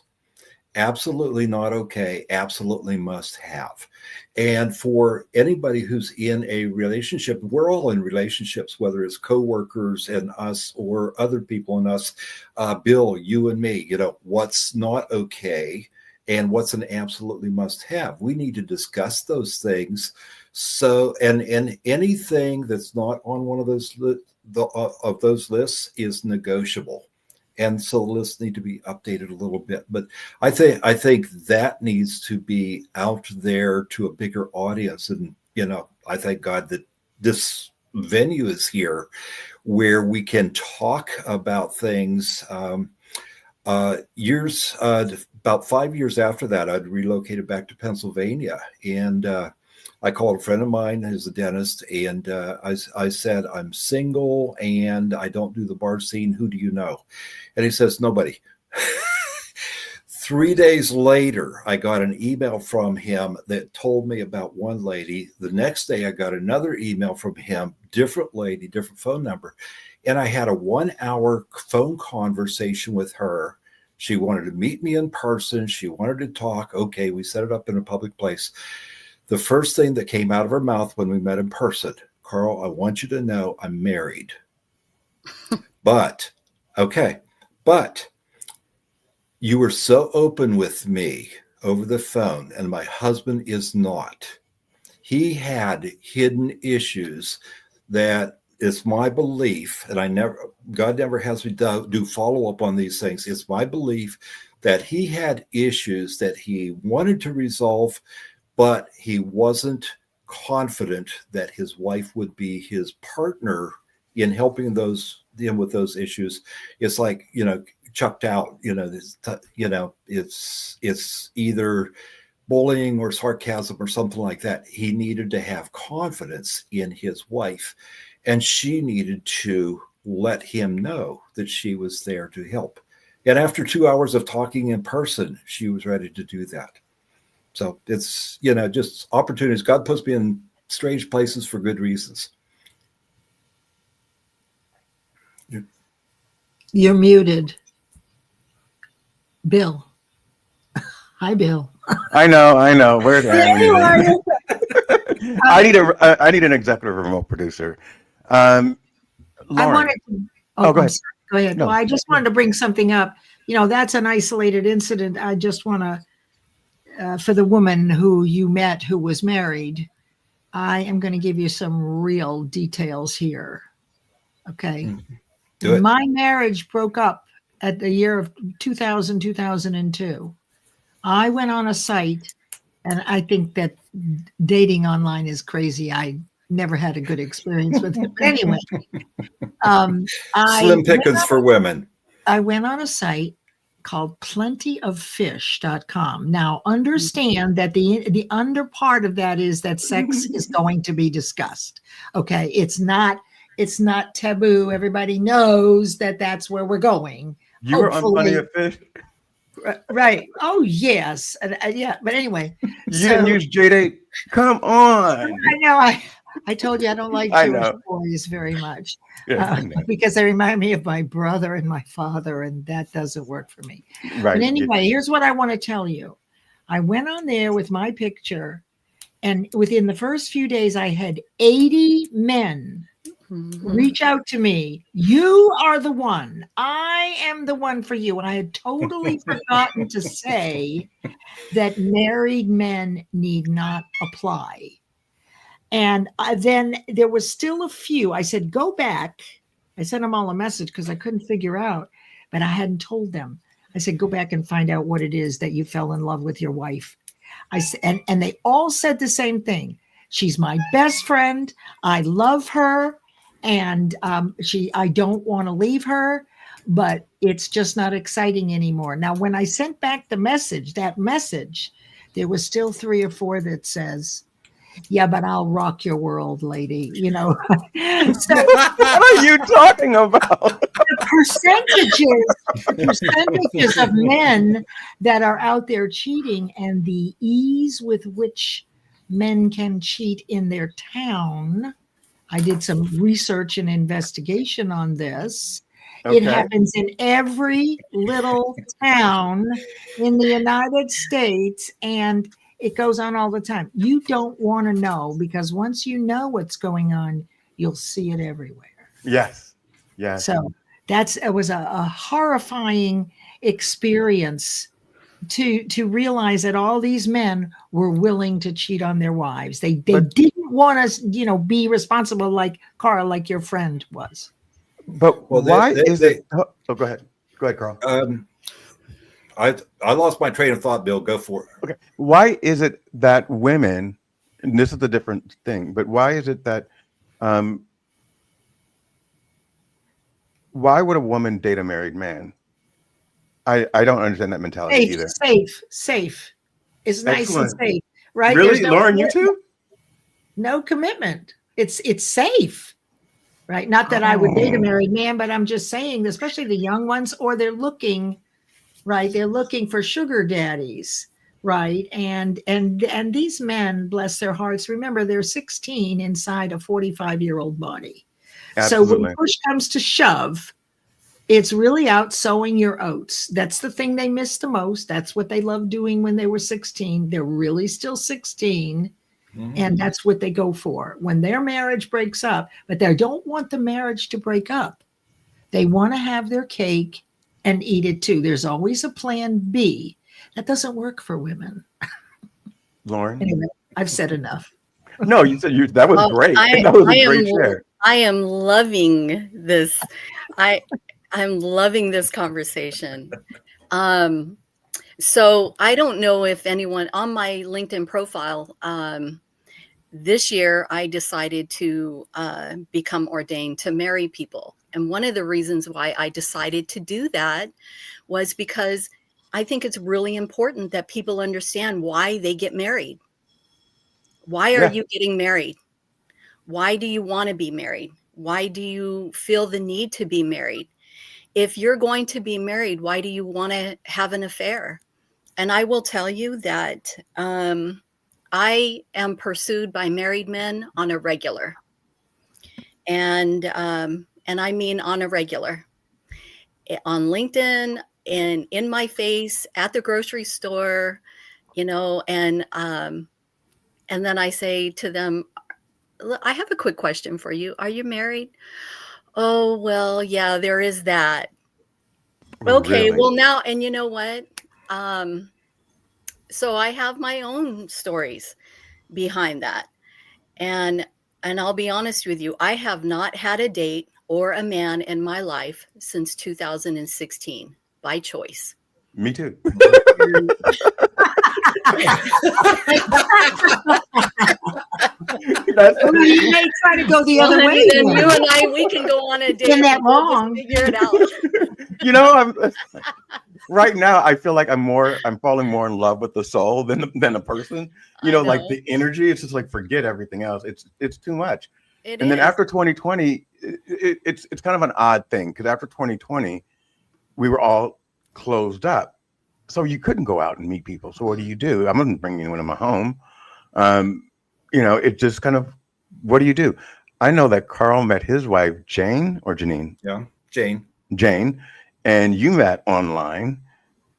Absolutely not okay. Absolutely must have." And for anybody who's in a relationship, we're all in relationships, whether it's coworkers and us or other people and us, Bill, you and me, what's not okay and what's an absolutely must have. We need to discuss those things. So, and anything that's not on one of those lists is negotiable. And so the lists need to be updated a little bit. But I think that needs to be out there to a bigger audience. And, I thank God that this venue is here where we can talk about things. About 5 years after that, I'd relocated back to Pennsylvania. And I called a friend of mine who's a dentist, and I said, "I'm single and I don't do the bar scene. Who do you know?" And he says, "Nobody." 3 days later, I got an email from him that told me about one lady. The next day, I got another email from him, different lady, different phone number. And I had a 1-hour phone conversation with her. She wanted to meet me in person. She wanted to talk. Okay, we set it up in a public place. The first thing that came out of her mouth when we met in person, "Carl, I want you to know I'm married." But you were so open with me over the phone, and my husband is not. He had hidden issues that it's my belief, and God never has me do follow up on these things. It's my belief that he had issues that he wanted to resolve, but he wasn't confident that his wife would be his partner in helping him with those issues. It's like, chucked out, it's either bullying or sarcasm or something like that. He needed to have confidence in his wife, and she needed to let him know that she was there to help. And after 2 hours of talking in person, she was ready to do that. So it's, just opportunities. God puts me in strange places for good reasons. You're muted. Bill. Hi, Bill. I know. Where's Aaron? I need an executive remote producer. Lauren. Go ahead. Go ahead. No. Well, I just wanted to bring something up. That's an isolated incident. I just want to, for the woman who you met who was married, I am going to give you some real details here. Okay. Do it. My marriage broke up at the year of 2002. I went on a site, and I think that dating online is crazy. I never had a good experience with it. But anyway, slim pickings for women. I went on a site called plentyoffish.com. Now, understand that the under part of that is that sex is going to be discussed. Okay, it's not taboo. Everybody knows that that's where we're going. You were on Plenty of Fish? Right. Oh, yes. Yeah. But anyway. You didn't use J-Date? Come on. I know. I told you I don't like Jewish boys very much because they remind me of my brother and my father, and that doesn't work for me. Right. But anyway, here's what I want to tell you. I went on there with my picture, and within the first few days, I had 80 men reach out to me. "You are the one. I am the one for you." And I had totally forgotten to say that married men need not apply. And then there was still a few. I said, "Go back." I sent them all a message because I couldn't figure out, but I hadn't told them. I said, "Go back and find out what it is that you fell in love with your wife." And they all said the same thing. "She's my best friend. I love her. And I don't want to leave her, but it's just not exciting anymore." Now, when I sent back that message, there was still 3 or 4 that says, "Yeah, but I'll rock your world, lady." So, what are you talking about? The percentages of men that are out there cheating, and the ease with which men can cheat in their town. I did some research and investigation on this. It Okay. happens in every little town in the United States, and it goes on all the time. You don't want to know, because once you know what's going on, you'll see it everywhere. Yes. Yes. So it was a horrifying experience to realize that all these men were willing to cheat on their wives. They didn't want to, be responsible like Carl, like your friend was. But Well, why is it? Oh, go ahead. Go ahead, Carl. I lost my train of thought, Bill. Go for it. Okay. Why is it that women, and this is a different thing, but why is it that, why would a woman date a married man? I don't understand that mentality either. Safe. It's nice Excellent. and safe, right? Really, There's no Lauren, you commitment. too? No commitment. It's safe, right? Not that I would date a married man, but I'm just saying, especially the young ones, or they're looking, right? They're looking for sugar daddies, right? And these men, bless their hearts, remember they're 16 inside a 45-year-old body. Absolutely. So when push comes to shove, it's really out sowing your oats. That's the thing they miss the most. That's what they loved doing when they were 16. They're really still 16. Mhm. And that's what they go for when their marriage breaks up. But they don't want the marriage to break up. They want to have their cake and eat it too. There's always a plan B. That doesn't work for women. Lauren? Anyway, I've said enough. No, you said that was great. That was a great share. I am loving this. I'm loving this conversation. So I don't know if anyone on my LinkedIn profile, this year I decided to become ordained to marry people. And one of the reasons why I decided to do that was because I think it's really important that people understand why they get married. Why are you getting married? Why do you want to be married? Why do you feel the need to be married? If you're going to be married, why do you want to have an affair? And I will tell you that I am pursued by married men on a regular. And I mean on a regular. On LinkedIn, and in my face, at the grocery store, and then I say to them, I have a quick question for you. Are you married? Oh, well, yeah, there is that. Okay, Really? well now, and you know what? So I have my own stories behind that. And I'll be honest with you, I have not had a date or a man in my life since 2016 by choice. Me too. You may try to go the other Well, way. honey, then you and I, we can go on a date. Been that and we'll just long. figure it out. Right now I feel like I'm falling more in love with the soul than a person. Like the energy, it's just like, forget everything else. It's too much. Then after 2020, it's kind of an odd thing, because after 2020, we were all closed up. So you couldn't go out and meet people. So what do? I'm not bringing anyone in my home. It just kind of, what do you do? I know that Carl met his wife, Jane or Janine? Yeah, Jane. Jane, and you met online,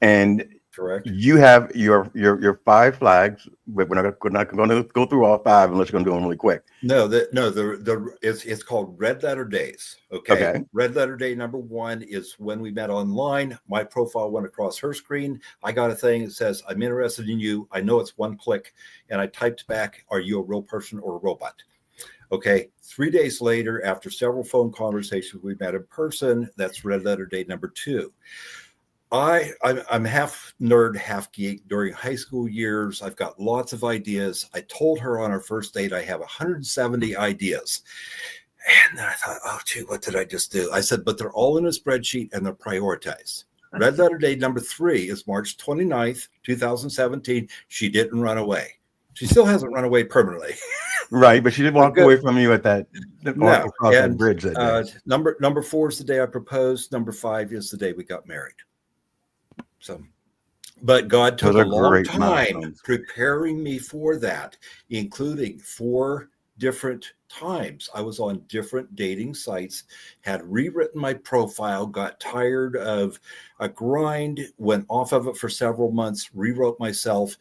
and Correct. You have your 5 flags, but we're not going to go through all 5 unless you're going to do them really quick. No, it's called Red Letter Days. Okay. Red Letter Day number 1 is when we met online. My profile went across her screen. I got a thing that says, I'm interested in you. I know it's 1 click. And I typed back, are you a real person or a robot? Okay. 3 days later, after several phone conversations, we met in person. That's Red Letter Day number 2. I'm half nerd, half geek. During high school years, I've got lots of ideas. I told her on our first date, I have 170 ideas. And then I thought, oh, gee, what did I just do? I said, but they're all in a spreadsheet and they're prioritized. Red Letter Day number 3 is March 29th, 2017. She didn't run away. She still hasn't run away permanently. Right, but she did walk away from you at that that bridge. That day. Number 4 is the day I proposed. Number 5 is the day we got married. So, but God took a long time preparing me for that, including 4 different times. I was on different dating sites, had rewritten my profile, got tired of a grind, went off of it for several months, rewrote myself.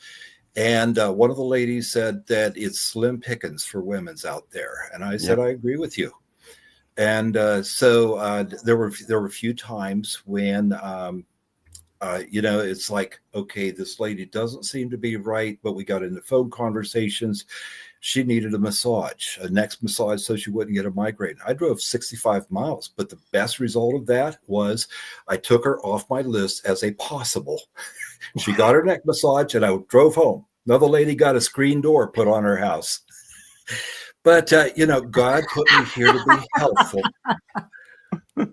And one of the ladies said that it's slim pickings for women's out there. And I said, I agree with you. And so there were a few times when, it's like, okay, this lady doesn't seem to be right, but we got into phone conversations. She needed a massage, a neck massage, so she wouldn't get a migraine. I drove 65 miles, but the best result of that was I took her off my list as a possible. She got her neck massage, and I drove home. Another lady got a screen door put on her house. But, God put me here to be helpful.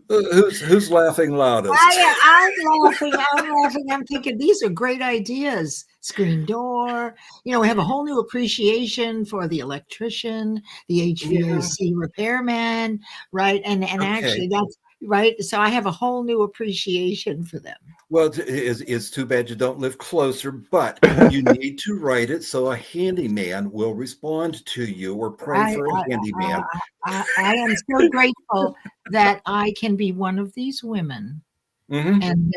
Who's laughing loudest? I'm laughing. I'm thinking these are great ideas. Screen door. We have a whole new appreciation for the electrician, the HVAC repairman, right? And actually that's right. So I have a whole new appreciation for them. Well, it's too bad you don't live closer, but you need to write it so a handyman will respond to you or pray for a handyman. I am so grateful that I can be one of these women. Mm-hmm. And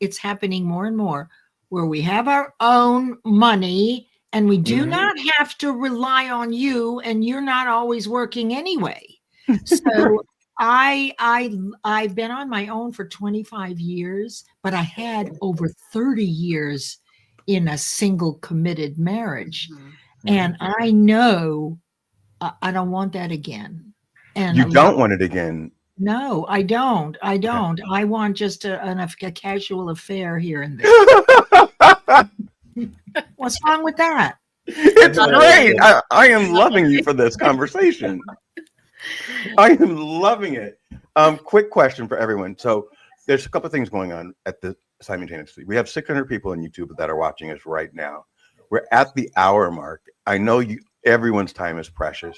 it's happening more and more where we have our own money and we do not have to rely on you, and you're not always working anyway. So I've been on my own for 25 years, but I had over 30 years in a single committed marriage. And I know I don't want that again. And you don't want it again. No, I don't. I want just a casual affair here and there. What's wrong with that? It's great. I am loving you for this conversation. I am loving it. Quick question for everyone. So there's a couple of things going on simultaneously. We have 600 people on YouTube that are watching us right now. We're at the hour mark. I know everyone's time is precious,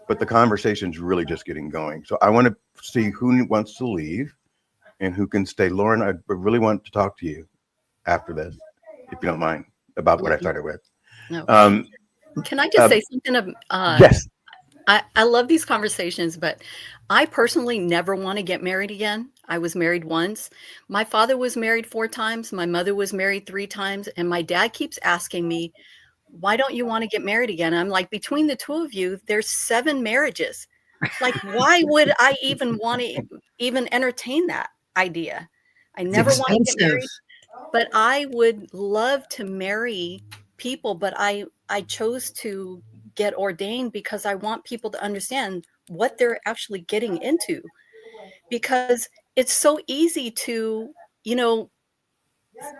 but the conversation's really just getting going. So I want to see who wants to leave and who can stay. Lauren, I really want to talk to you after this, if you don't mind, about what I started with. No. Can I just say something? Yes. I love these conversations, but I personally never want to get married again. I was married once. My father was married 4 times. My mother was married 3 times. And my dad keeps asking me, why don't you want to get married again? I'm like, between the two of you, there's 7 marriages. Like, why would I even want to even entertain that idea? I never want to get married, but I would love to marry people, but I chose to get ordained because I want people to understand what they're actually getting into, because it's so easy to,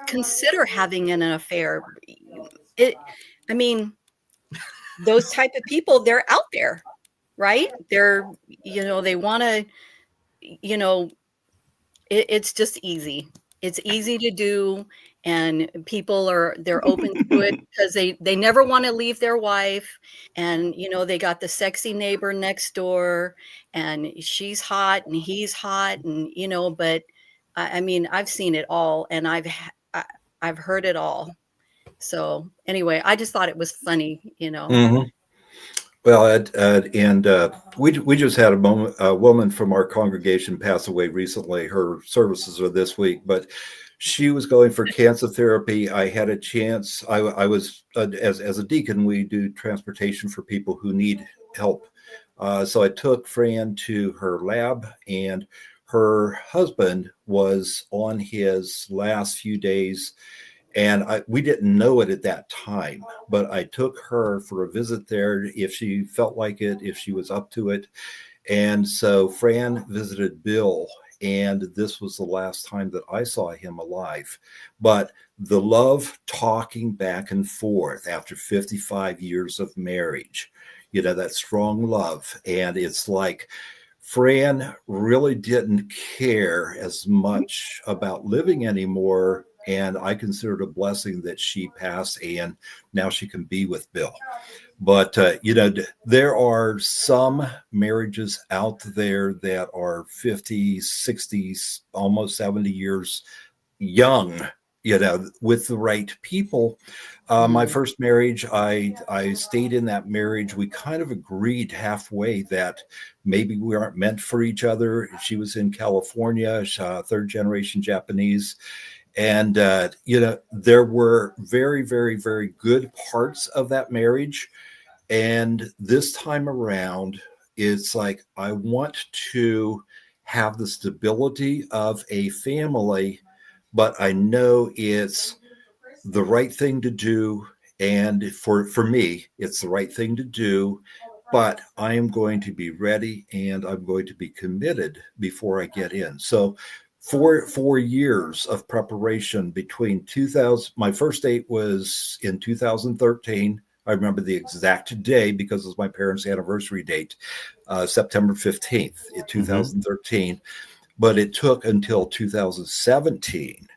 consider having an affair. Those type of people, they're out there, right? They're, they want to, it's just easy. It's easy to do. And people they're open to it because they never want to leave their wife. And, they got the sexy neighbor next door and she's hot and he's hot and, but I've seen it all and I've heard it all. So anyway, I just thought it was funny, Mm-hmm. Well, we just had a woman from our congregation pass away recently. Her services are this week, but she was going for cancer therapy. I had a chance. I was as a deacon, we do transportation for people who need help. So I took Fran to her lab, and her husband was on his last few days. And we didn't know it at that time, but I took her for a visit there if she felt like it, if she was up to it. And so Fran visited Bill, and this was the last time that I saw him alive. But the love talking back and forth after 55 years of marriage, that strong love. And it's like Fran really didn't care as much about living anymore. And I consider it a blessing that she passed and now she can be with Bill. But, there are some marriages out there that are 50, 60, almost 70 years young. with the right people. My first marriage, I stayed in that marriage. We kind of agreed halfway that maybe we aren't meant for each other. She was in California, third generation Japanese. And, there were very, very, very good parts of that marriage. And this time around, it's like, I want to have the stability of a family, but I know it's the right thing to do. And for me, it's the right thing to do, but I am going to be ready and I'm going to be committed before I get in. So 4 years of preparation between 2000, my first date was in 2013. I remember the exact day because it was my parents' anniversary date, September 15th in 2013. But it took until 2017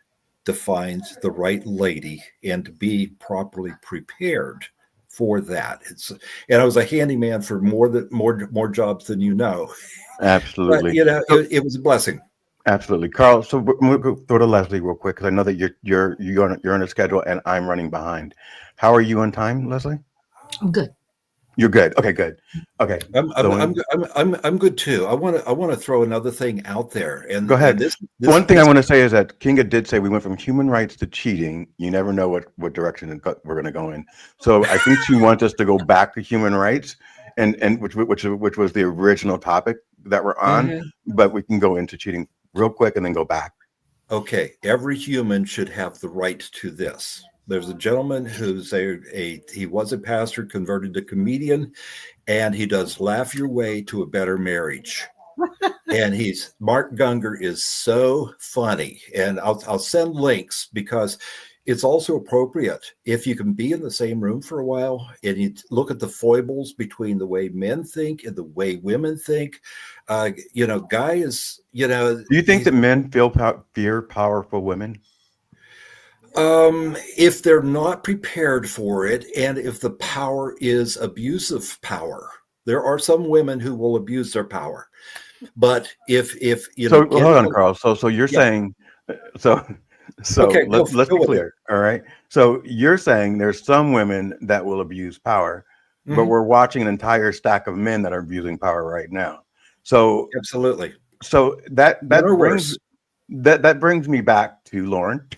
to find the right lady and to be properly prepared for that. And I was a handyman for more jobs than you know. But Absolutely. it was a blessing. Absolutely, Carl. So we'll go throw to Leslie real quick because I know that you're on a schedule and I'm running behind. How are you on time, Leslie? I'm good. You're good. Okay, good. Okay. I'm good too. I want to throw another thing out there. And Go ahead. And this One thing I want to say is that Kinga did say we went from human rights to cheating. You never know what direction we're going to go in. So I think she wants us to go back to human rights, and which was the original topic that we're on. But we can go into cheating real quick and then go back. Okay, every human should have the right to this. There's a gentleman who's he was a pastor, converted to comedian, and he does Laugh Your Way to a Better Marriage. And Mark Gungor is so funny. And I'll send links because it's also appropriate if you can be in the same room for a while and you look at the foibles between the way men think and the way women think. Guy is, Do you think that men fear powerful women? If they're not prepared for it, and if the power is abusive power, there are some women who will abuse their power. But if so hold on, Carl. So you're saying, so okay, let's be clear. All right. So you're saying there's some women that will abuse power, but we're watching an entire stack of men that are abusing power right now. So absolutely. So that brings me back to Lauren.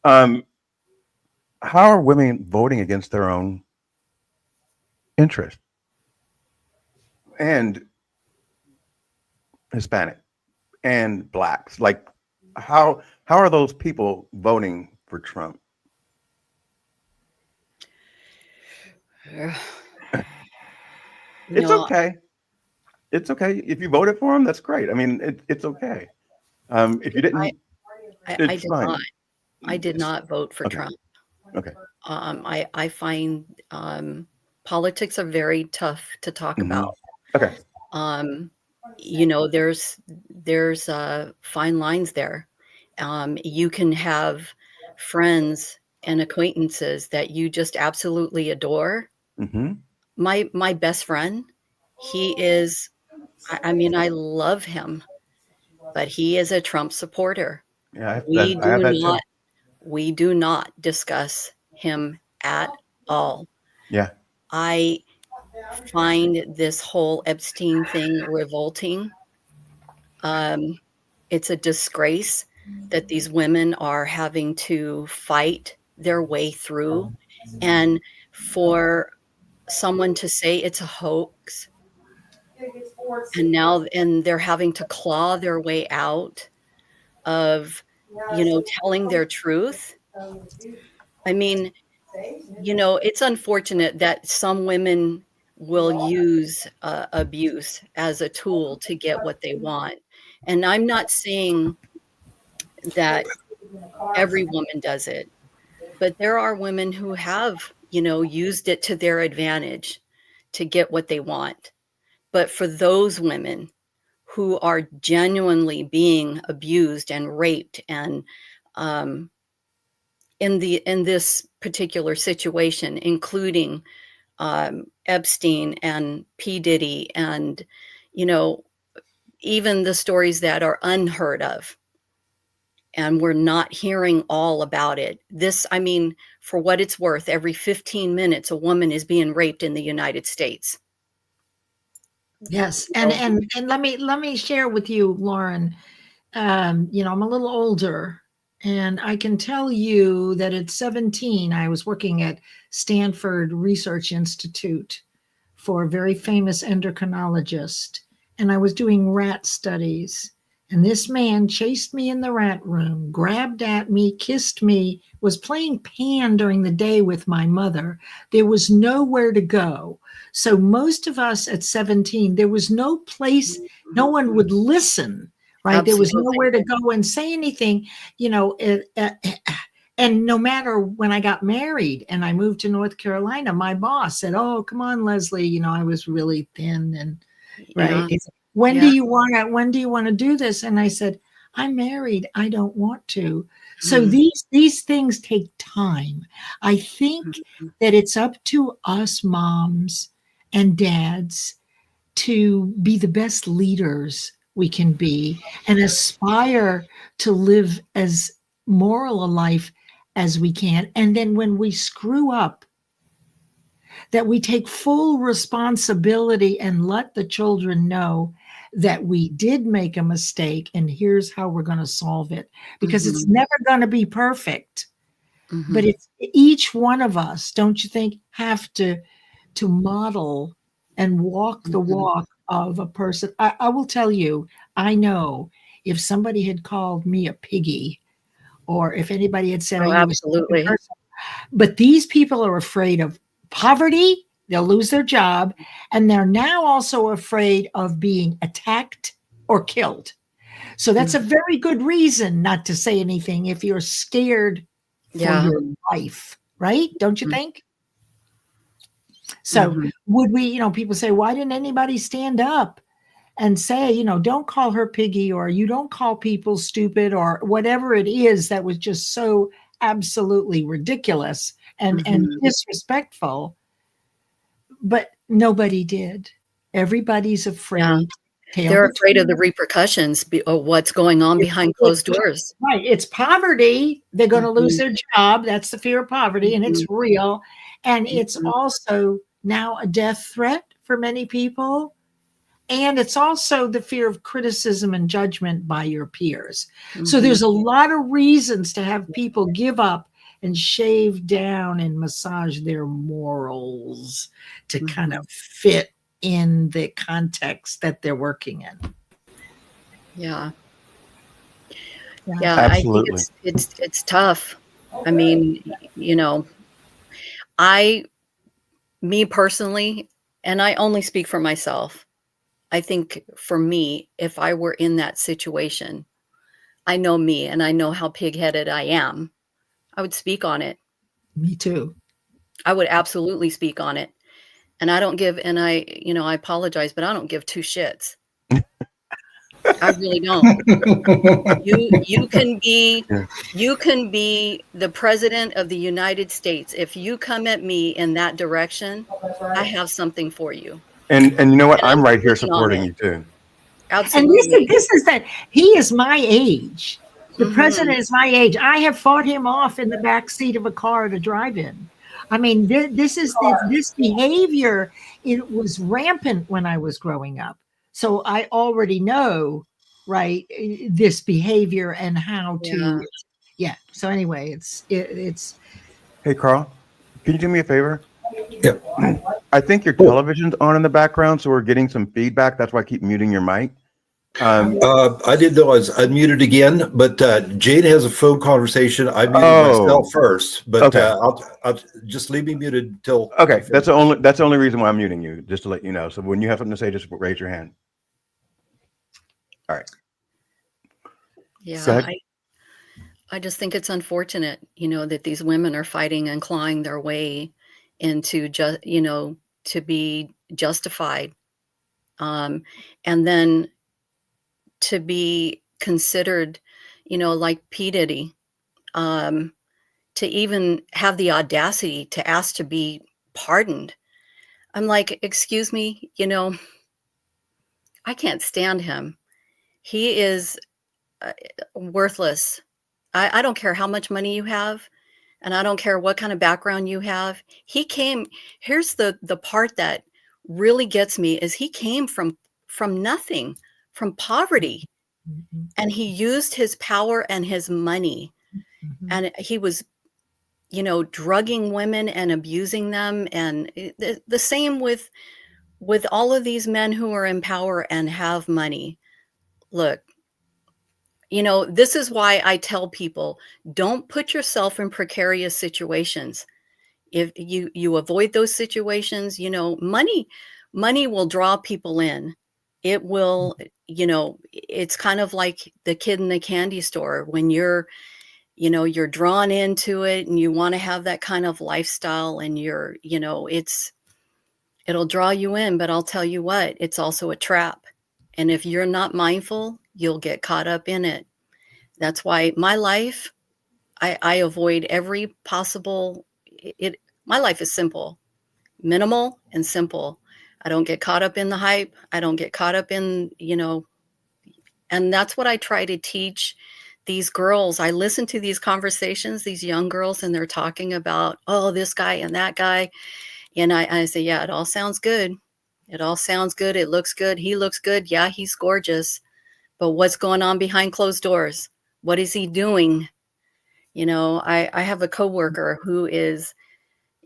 How are women voting against their own interest? And Hispanic and blacks, like how are those people voting for Trump? It's okay. It's okay if you voted for him. That's great. I mean, it's okay. If you didn't, it's fine. I did not vote for Okay. Trump. Okay. I find politics are very tough to talk about. Okay. There's fine lines there. You can have friends and acquaintances that you just absolutely adore. My best friend, he is, I mean, I love him, but he is a Trump supporter. Yeah, We do not discuss him at all. Yeah. I find this whole Epstein thing revolting. It's a disgrace that these women are having to fight their way through, and for someone to say it's a hoax, and they're having to claw their way out of telling their truth. I mean, it's unfortunate that some women will use abuse as a tool to get what they want. And I'm not saying that every woman does it, but there are women who have, used it to their advantage to get what they want. But for those women who are genuinely being abused and raped and in this particular situation, including Epstein and P. Diddy, and even the stories that are unheard of. and we're not hearing all about it. This, I mean, for what it's worth, every 15 minutes, a woman is being raped in the United States. Yes. And let me share with you, Lauren. You know, I'm a little older, and I can tell you that at 17, I was working at Stanford Research Institute for a very famous endocrinologist, and I was doing rat studies. And this man chased me in the rat room, grabbed at me, kissed me, was playing pan during the day with my mother. There was nowhere to go. So most of us at 17, there was no place, no one would listen, right? Absolutely. There was nowhere to go and say anything, you know. And no matter when I got married and I moved to North Carolina, my boss said, "Oh, come on, Leslie." You know, I was really thin and right. Yeah. When Yeah. do you want to do this? And I said, "I'm married. I don't want to." So these things take time. I think that it's up to us moms and dads to be the best leaders we can be and aspire to live as moral a life as we can. And then when we screw up, that we take full responsibility and let the children know that we did make a mistake and here's how we're going to solve it. Because it's never going to be perfect. But it's each one of us, don't you think, have to model and walk the walk of a person. I will tell you, I know if somebody had called me a piggy, or if anybody had said, Oh, "Are you a stupid absolutely. person?" But these people are afraid of poverty. They'll lose their job. And they're now also afraid of being attacked or killed. So that's a very good reason not to say anything if you're scared for Yeah. your life, right? Don't you think? So would we, you know, people say, why didn't anybody stand up and say, you know, don't call her piggy, or you don't call people stupid, or whatever it is that was just so absolutely ridiculous and disrespectful. But nobody did. Everybody's afraid. They're afraid of the repercussions of what's going on behind closed doors. Right. It's poverty. They're going to lose their job. That's the fear of poverty, and it's real. And it's also now a death threat for many people. And it's also the fear of criticism and judgment by your peers. So there's a lot of reasons to have people give up and shave down and massage their morals to kind of fit in the context that they're working in. Yeah. Yeah. Yeah. Absolutely. I think it's tough. I mean, you know, me personally, and I only speak for myself, I think for me, if I were in that situation, I know me and I know how pig-headed I am. I would speak on it. Me too. I would absolutely speak on it. And I don't give, and you know, I apologize, but I don't give two shits. I really don't. You can be the president of the United States. If you come at me in that direction, I have something for you. And you know what? And I'm right here speaking on supporting it. you too. Absolutely. And this is that he is my age. The president is my age. I have fought him off in the back seat of a car to drive in. I mean, this behavior, it was rampant when I was growing up. So I already know, right, this behavior and how to, So anyway, it's. Hey, Carl, can you do me a favor? Yep. I think your television's on in the background, so we're getting some feedback. That's why I keep muting your mic. I didn't know I was unmuted again, but Jade has a phone conversation. I muted myself first, but okay. I'll just leave me muted until. Okay, that's the only reason why I'm muting you, just to let you know. So when you have something to say, just raise your hand. All right. Yeah, I just think it's unfortunate, you know, that these women are fighting and clawing their way into to be justified, and then to be considered, you know, like P. Diddy, to even have the audacity to ask to be pardoned. I'm like, excuse me, you know, I can't stand him. He is worthless. I don't care how much money you have, and I don't care what kind of background you have. He came, here's the part that really gets me is he came from nothing, from poverty, Mhm. and he used his power and his money, Mhm. and he was, you know, drugging women and abusing them, and the same with all of these men who are in power and have money. Look, you know, this is why I tell people, don't put yourself in precarious situations. If you avoid those situations, you know, money will draw people in. It will, you know, it's kind of like the kid in the candy store when you're, you know, you're drawn into it and you want to have that kind of lifestyle, and you're, you know, it'll draw you in, but I'll tell you what, it's also a trap. And if you're not mindful, you'll get caught up in it. That's why my life, I avoid every possible it. My life is simple, minimal and simple. I don't get caught up in the hype. I don't get caught up in, you know, and that's what I try to teach these girls. I listen to these conversations, these young girls, and they're talking about, oh, this guy and that guy. And I say, yeah, it all sounds good. It all sounds good. It looks good. He looks good. Yeah, he's gorgeous. But what's going on behind closed doors? What is he doing? You know, I have a coworker who is,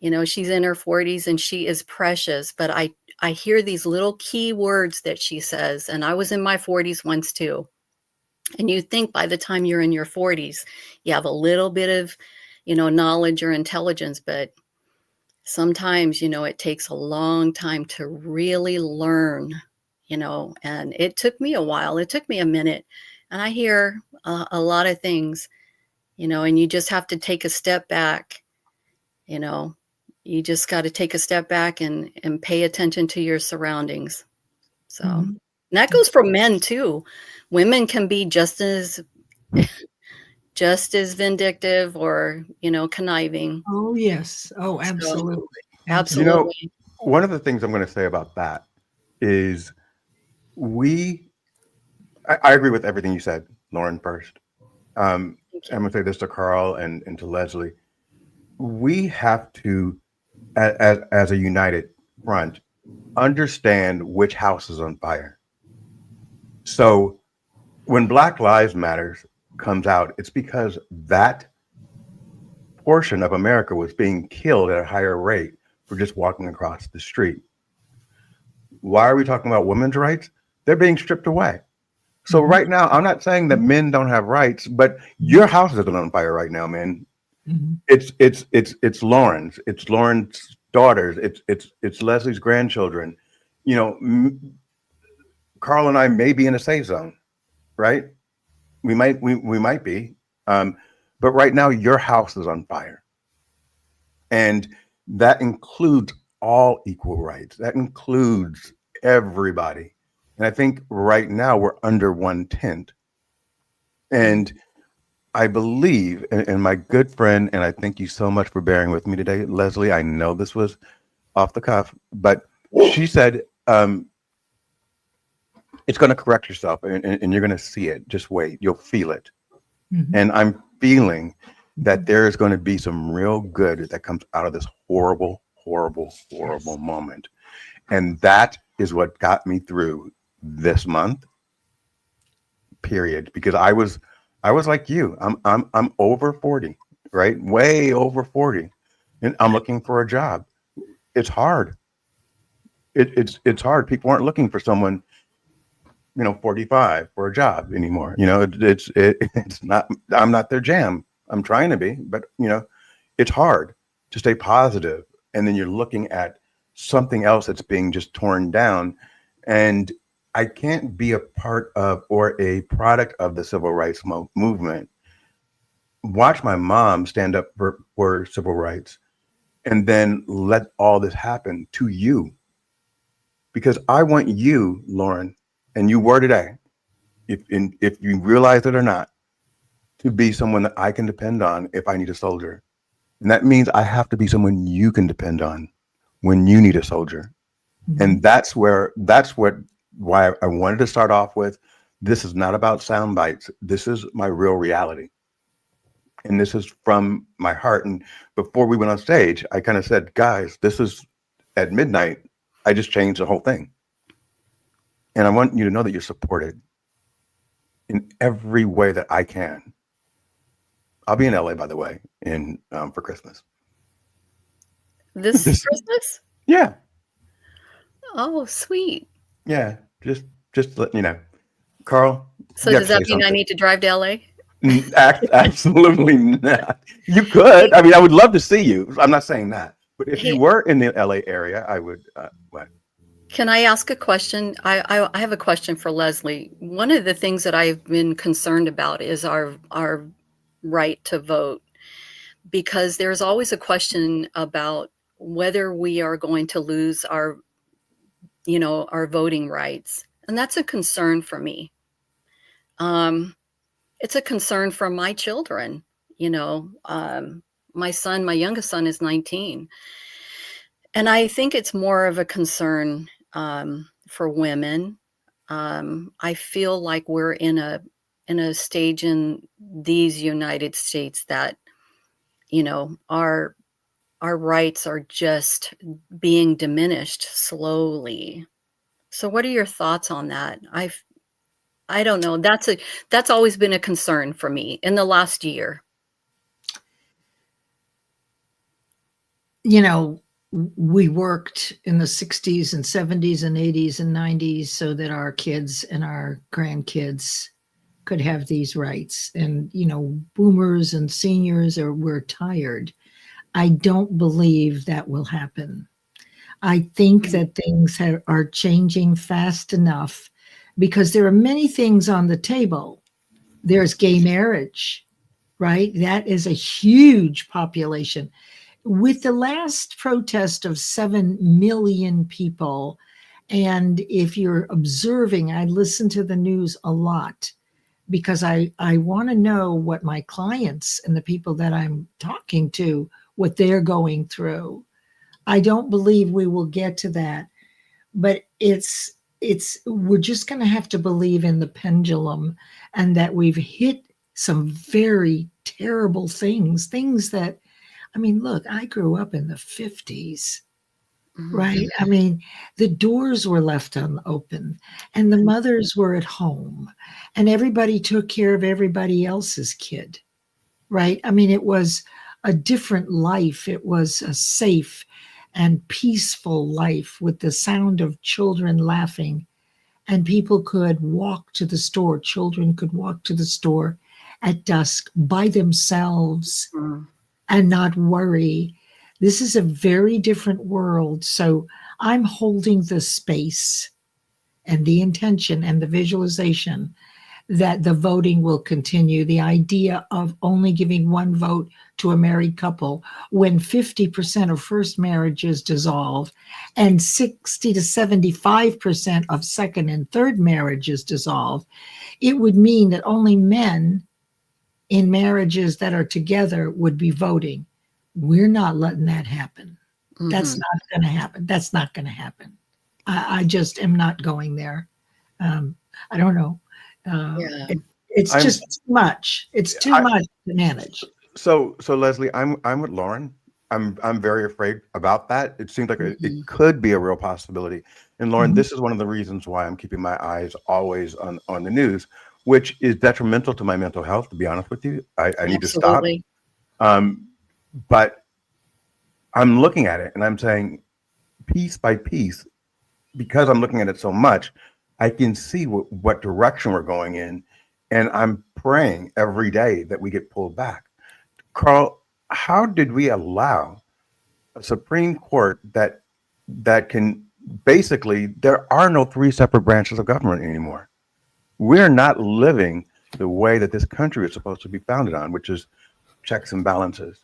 you know, she's in her 40s and she is precious, but I hear these little key words that she says, and I was in my 40s once too. And you think by the time you're in your 40s, you have a little bit of, you know, knowledge or intelligence, but sometimes, you know, it takes a long time to really learn, you know, and it took me a while. It took me a minute. And I hear a lot of things, you know, and you just have to take a step back, you know, you just got to take a step back and pay attention to your surroundings. So Mhm. and that goes for men too. Women can be just as vindictive or, you know, conniving. Oh, yes. Oh, So absolutely. You Absolutely. know, absolutely. one of the things I'm going to say about that is we, I agree with everything you said, Lauren, first. Thank I'm you. going to say this to Carl and to Leslie. We have to, as a united front, understand which house is on fire. So when Black Lives Matters comes out, it's because that portion of America was being killed at a higher rate for just walking across the street. Why are we talking about women's rights? They're being stripped away. So Mhm. right now, I'm not saying that men don't have rights, but your house is on fire right now, man. Mhm. It's Lauren's, it's Lauren's daughters, it's Leslie's grandchildren. You know, Carl and I may be in a safe zone, right? We might be, um, but right now your house is on fire, and that includes all equal rights. That includes everybody, and I think right now we're under one tent, and I believe, and my good friend, and I thank you so much for bearing with me today, Leslie. I know this was off the cuff, but she said it's going to correct yourself, and you're going to see it. Just wait, you'll feel it. Mhm. And I'm feeling that there is going to be some real good that comes out of this horrible, horrible, horrible Yes. moment. And that is what got me through this month, period. Because I was like you. I'm over 40, right? Way over 40. And I'm looking for a job. It's hard. It's hard. People aren't looking for someone, 45 for a job anymore. It's not, I'm not their jam. I'm trying to be, but it's hard to stay positive. And then you're looking at something else that's being just torn down. And I can't be a part of or a product of the civil rights movement. Watch my mom stand up for civil rights and then let all this happen to you. Because I want you, Lauren, and you were today, if you realize it or not, to be someone that I can depend on if I need a soldier. And that means I have to be someone you can depend on when you need a soldier. Mhm. And why I wanted to start off with, this is not about sound bites. This is my real reality. and this is from my heart. And before we went on stage, I kind of said, guys, this is at midnight. I just changed the whole thing. And I want you to know that you're supported in every way that I can. I'll be in LA, by the way, for Christmas. This Christmas? Yeah. Oh, sweet. Yeah. Just to let you know. Carl. So you does have that to say mean I something. need to drive to LA? Absolutely not. You could. I mean, I would love to see you. I'm not saying that. But if you Hey. were in the LA area, I would. What? Can I ask a question? I have a question for Leslie. One of the things that I've been concerned about is our right to vote, because there's always a question about whether we are going to lose our voting rights. And that's a concern for me. It's a concern for my children. My youngest son is 19. And I think it's more of a concern for women. I feel like we're in a stage in these United States that, our rights are just being diminished slowly. So what are your thoughts on that? I don't know. That's always been a concern for me in the last year. We worked in the 60s and 70s and 80s and 90s so that our kids and our grandkids could have these rights. And, boomers and seniors we're tired. I don't believe that will happen. I think that things are changing fast enough because there are many things on the table. There's gay marriage, right? That is a huge population. With the last protest of 7 million people, and if you're observing, I listen to the news a lot because I want to know what my clients and the people that I'm talking to, what they're going through. I don't believe we will get to that, but we're just going to have to believe in the pendulum and that we've hit some very terrible things that, I mean, look, I grew up in the 50s, right? I mean, the doors were left open and the mothers were at home and everybody took care of everybody else's kid, right? I mean, it was a different life. It was a safe and peaceful life with the sound of children laughing, and people could walk to the store. Children could walk to the store at dusk by themselves and not worry. This is a very different world. So I'm holding the space and the intention and the visualization that the voting will continue. The idea of only giving one vote to a married couple when 50% of first marriages dissolve and 60 to 75% of second and third marriages dissolve, it would mean that only men in marriages that are together would be voting. We're not letting that happen. That's not going to happen. That's not going to happen. I just am not going there. I don't know. It's just too much. It's too much to manage. So Leslie, I'm with Lauren. I'm very afraid about that. It seems like it could be a real possibility. And Lauren, this is one of the reasons why I'm keeping my eyes always on the news, which is detrimental to my mental health, to be honest with you. I need to stop. But I'm looking at it and I'm saying piece by piece, because I'm looking at it so much, I can see what direction we're going in. And I'm praying every day that we get pulled back. Carl, how did we allow a Supreme Court that can basically, there are no three separate branches of government anymore. We're not living the way that this country is supposed to be founded on, which is checks and balances.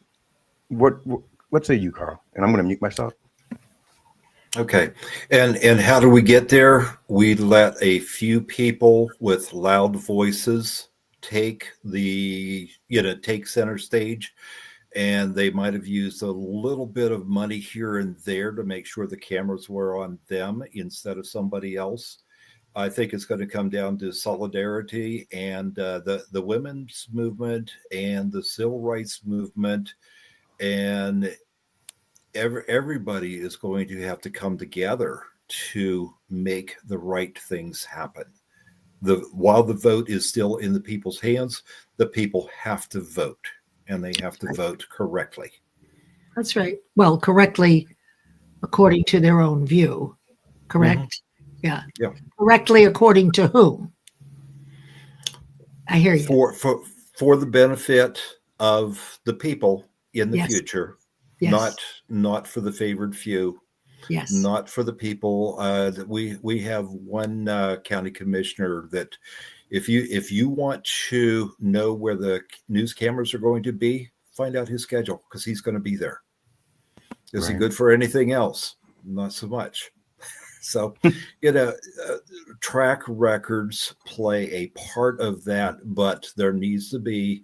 What say you, Carl? And I'm going to mute myself. Okay. And how do we get there? We let a few people with loud voices take center stage, and they might have used a little bit of money here and there to make sure the cameras were on them instead of somebody else. I think it's going to come down to solidarity and the women's movement and the civil rights movement, and everybody is going to have to come together to make the right things happen. While the vote is still in the people's hands, the people have to vote, and they have to vote correctly. That's right. Well, correctly according to their own view. Correct? Yeah. Yeah. Correctly according to whom? I hear you. For the benefit of the people in the Yes. future, Yes. not for the favored few, Yes. not for the people. We have one county commissioner that if you want to know where the news cameras are going to be, find out his schedule, because he's going to be there. Is he Right. good for anything else? Not so much. So, track records play a part of that, but there needs to be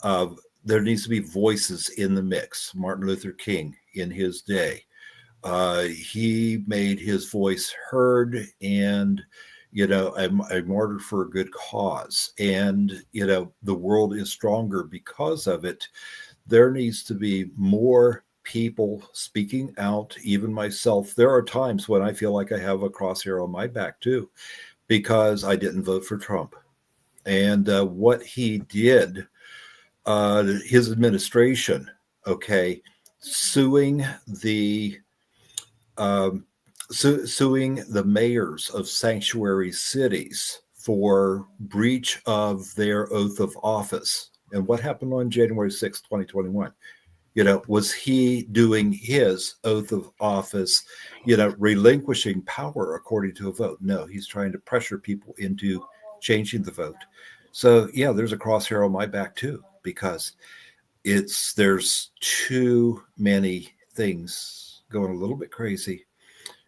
voices in the mix. Martin Luther King, in his day, he made his voice heard, and a martyr for a good cause. And the world is stronger because of it. There needs to be more people speaking out, even myself. There are times when I feel like I have a crosshair on my back too, because I didn't vote for Trump. And what he did, his administration, suing the mayors of sanctuary cities for breach of their oath of office. And what happened on January 6, 2021? Was he doing his oath of office, relinquishing power according to a vote? No, he's trying to pressure people into changing the vote. So, yeah, there's a crosshair on my back too, because there's too many things going a little bit crazy.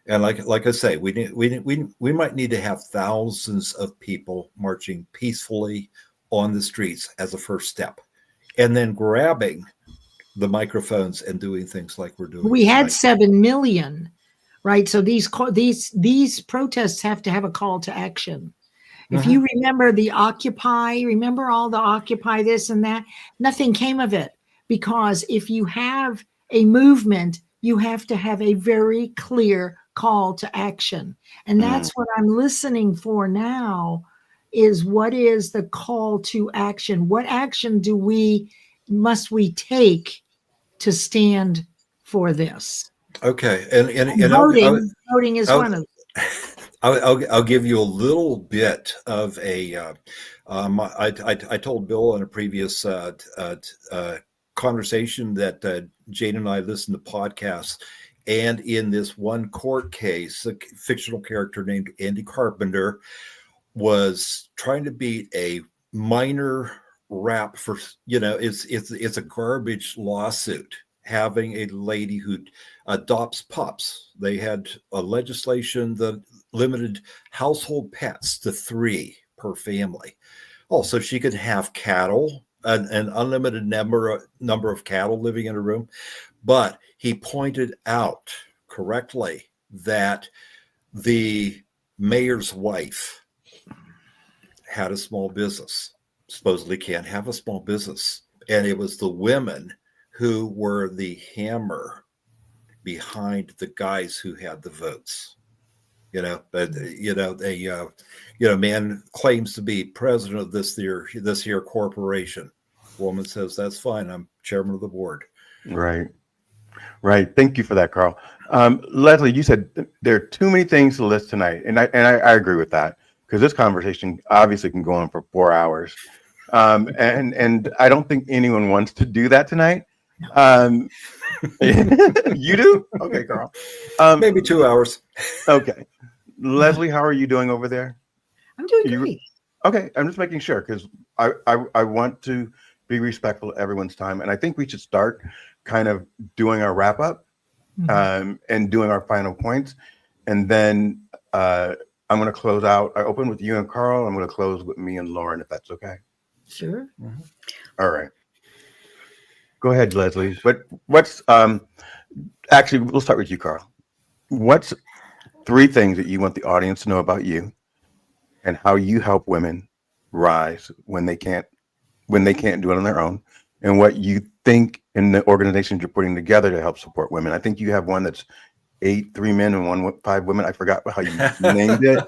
And like I say, we might need to have thousands of people marching peacefully on the streets as a first step, and then grabbing the microphones and doing things like we're doing. We had tonight. 7 million, right? So these protests have to have a call to action. If you remember the Occupy, remember all the Occupy this and that, nothing came of it, because if you have a movement, you have to have a very clear call to action. And that's what I'm listening for now, is what is the call to action? What action must we take to stand for this? Okay, and voting is one of them. I'll give you a little bit of a. I told Bill in a previous conversation that Jane and I listened to podcasts, and in this one court case, a fictional character named Andy Carpenter was trying to beat a minor rap for it's a garbage lawsuit, having a lady who adopts pups. They had a legislation that limited household pets to 3 per family. Also, she could have cattle, an unlimited number of cattle living in a room. But he pointed out correctly that the mayor's wife had a small business, supposedly can't have a small business. And it was the women who were the hammer behind the guys who had the votes. Man claims to be president of this here corporation. Woman says, that's fine, I'm chairman of the board. Right. Thank you for that, Carl. Leslie, you said there are too many things to list tonight, and I agree with that, because this conversation obviously can go on for 4 hours, and I don't think anyone wants to do that tonight. You do? Okay, Carl. Maybe 2 hours. Okay, Leslie, how are you doing over there? I'm doing great. Okay, I'm just making sure, because I want to be respectful of everyone's time, and I think we should start kind of doing our wrap up, and doing our final points, and then I'm going to close out. I open with you and Carl. I'm going to close with me and Lauren, if that's okay. Sure. All right. Go ahead, Leslie. But what's actually, we'll start with you, Carl. What's 3 things that you want the audience to know about you, and how you help women rise when they can't do it on their own, and what you think in the organizations you're putting together to help support women. I think you have one that's 3 men and 5 women. I forgot how you named it.